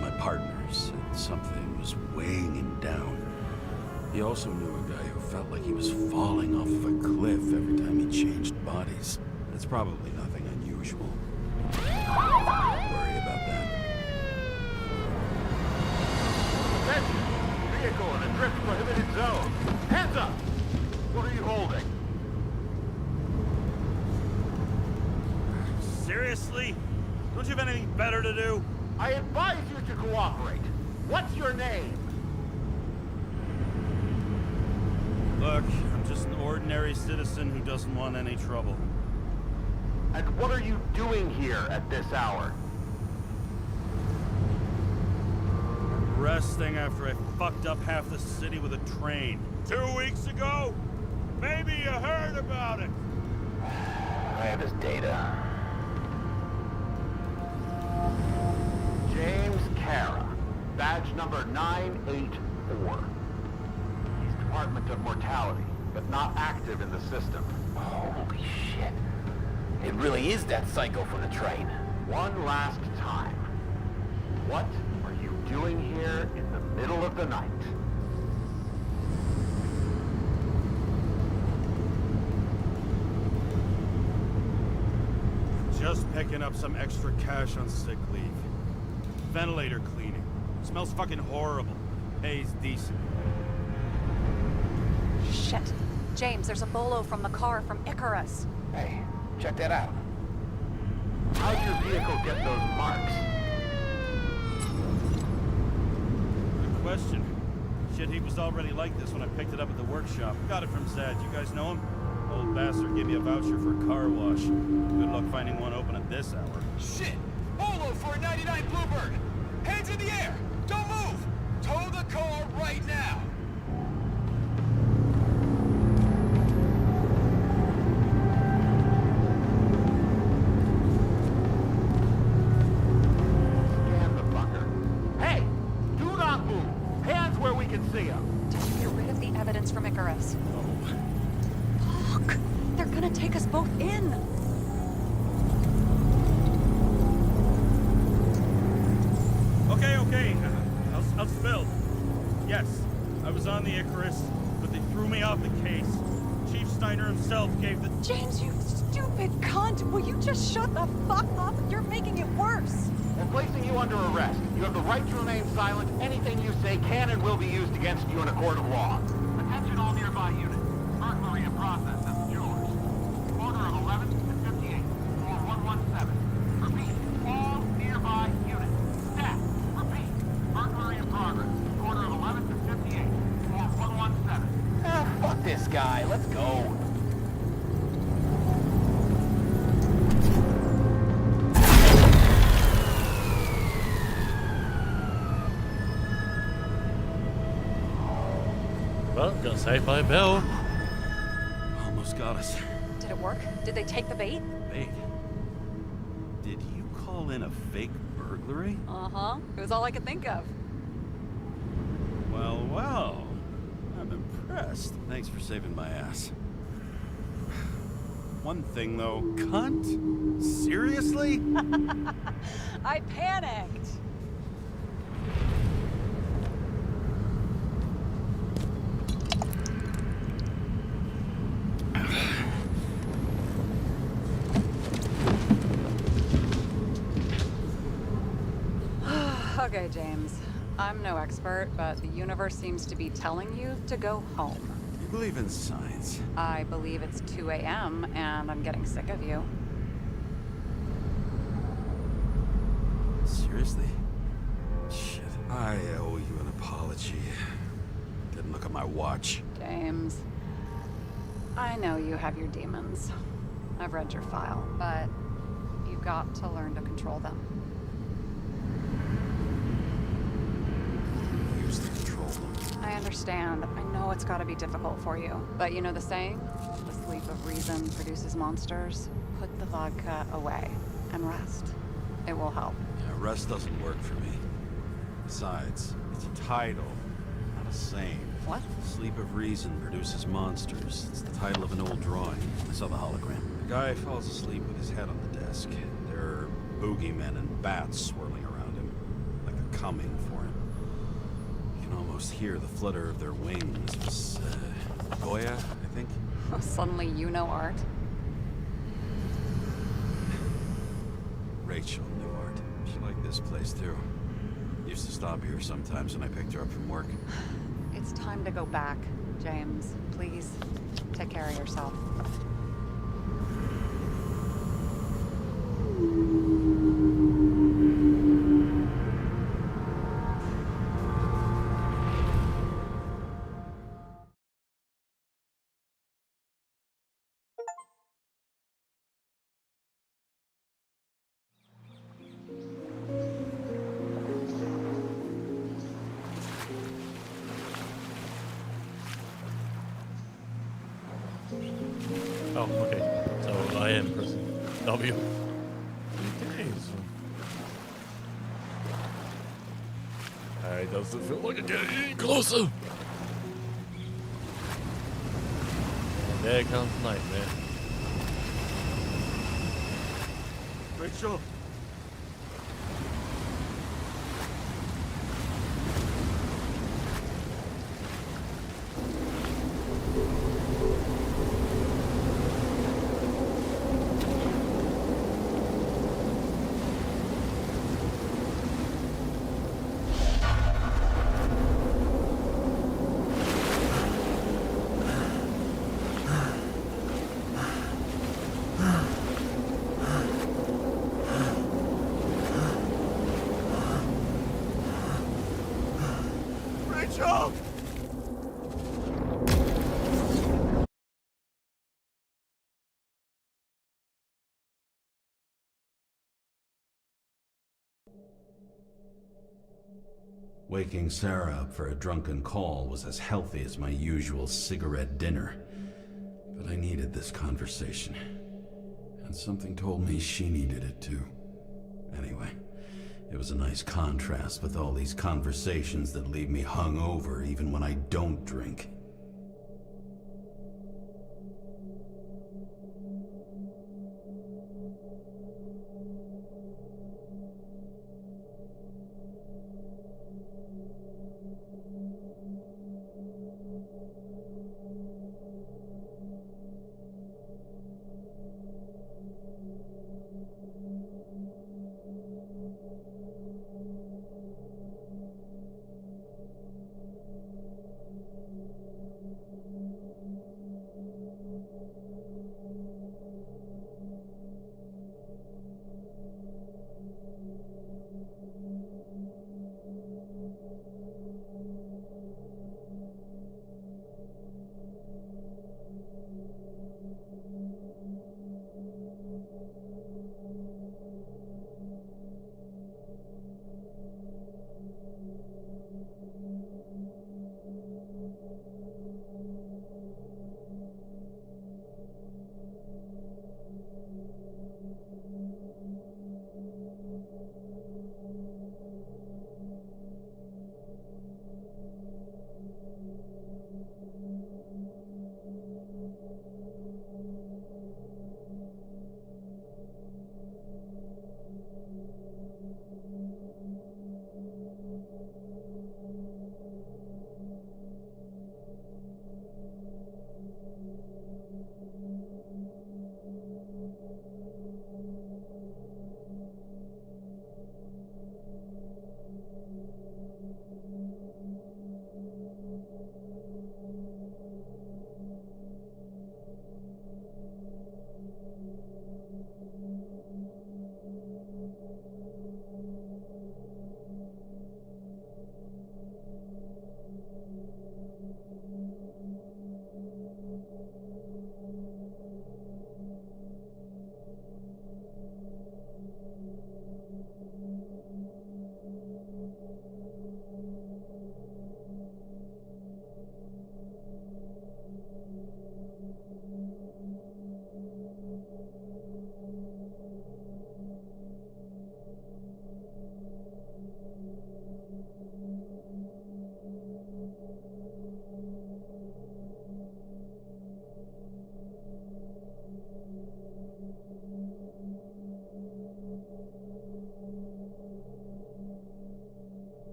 my partner, said something was weighing him down. He also knew a guy who felt like he was falling off of a cliff every time he changed bodies. That's probably nothing unusual. Don't worry about that. Attention! Vehicle in a drift prohibited zone. Hands up! What are you holding? Seriously? Don't you have anything better to do? I advise you to cooperate. What's your name? Look, I'm just an ordinary citizen who doesn't want any trouble. And what are you doing here at this hour? Resting after I fucked up half the city with a train. 2 weeks ago? Maybe you heard about it. I have his data. James Kara, badge number 984. He's Department of Mortality, but not active in the system. Holy shit. It really is that psycho from the train. One last time. What are you doing here in the middle of the night? Just picking up some extra cash on sick leave. Ventilator cleaning. Smells fucking horrible. Pays decent. Shit. James, there's a bolo from the car from Icarus. Hey, check that out. How'd your vehicle get those marks? Good question. Shit, he was already like this when I picked it up at the workshop. Got it from Zed. You guys know him? Old bastard gave me a voucher for a car wash. Good luck finding one open at this hour. Shit! Bolo for a 99 Bluebird! Hands in the air! Don't move! Tow the car right now! Scan the fucker. Hey! Do not move! Hands where we can see him! Did you get rid of the evidence from Icarus? Fuck! They're gonna take us both in! Okay. I'll spill. Yes, I was on the Icarus, but they threw me off the case. Chief Steiner himself gave the... James, you stupid cunt! Will you just shut the fuck up? You're making it worse! We're placing you under arrest. You have the right to remain silent. Anything you say can and will be used against you in a court of law. Attention all nearby units. Burglary in process at the jewelers. Corner of 11th and 58, floor 117. Repeat, all nearby units. Staff, repeat. Burglary in progress. Corner of 11th and 58, floor 117. Fuck this guy. Let's go. Well, got saved by a bell. Almost got us. Did it work? Did they take the bait? Wait. Did you call in a fake burglary? Uh-huh. It was all I could think of. Well. I'm impressed. Thanks for saving my ass. One thing, though. Cunt? Seriously? I panicked. Okay, James. I'm no expert, but the universe seems to be telling you to go home. You believe in science? I believe it's 2 a.m. and I'm getting sick of you. Seriously? Shit. I owe you an apology. Didn't look at my watch. James, I know you have your demons. I've read your file, but you've got to learn to control them. Use to control them. I understand. I know it's got to be difficult for you. But you know the saying? The sleep of reason produces monsters. Put the vodka away and rest. It will help. Yeah, rest doesn't work for me. Besides, it's a title, not a saying. What? Sleep of Reason produces monsters. It's the title of an old drawing. I saw the hologram. The guy falls asleep with his head on the desk. There are boogeymen and bats swirling around him, like they're coming for him. You can almost hear the flutter of their wings. It was, Goya, I think? Suddenly you know art. Rachel knew art. She liked this place, too. Used to stop here sometimes when I picked her up from work. It's time to go back, James. Please, take care of yourself. Oh, okay. So I am pressing W. Okay, so. Doesn't feel like I'm getting any closer. There comes Nightmare. Rachel! Rachel! Waking Sarah up for a drunken call was as healthy as my usual cigarette dinner. But I needed this conversation. And something told me she needed it too. Anyway, it was a nice contrast with all these conversations that leave me hungover even when I don't drink.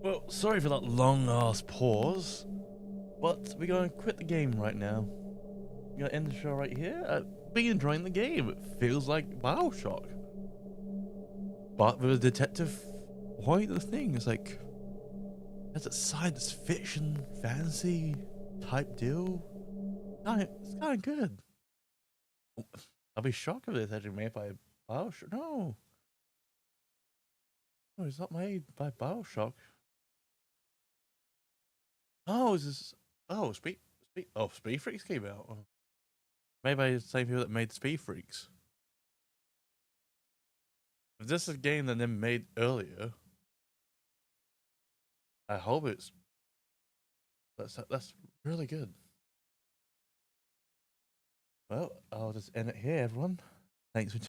Well, sorry for that long ass pause, but we're going to quit the game right now. We're going to end the show right here. Been enjoying the game. It feels like BioShock, but with a detective point of the thing. It's like, it's a science fiction, fantasy type deal. It's kind of good. I'll be shocked if it's actually made by BioShock. No, it's not made by BioShock. Oh, is this? Oh, Speed Freaks came out. Oh. Made by the same people that made Speed Freaks. If this is a game that they made earlier, I hope that's really good. Well, I'll just end it here, everyone. Thanks for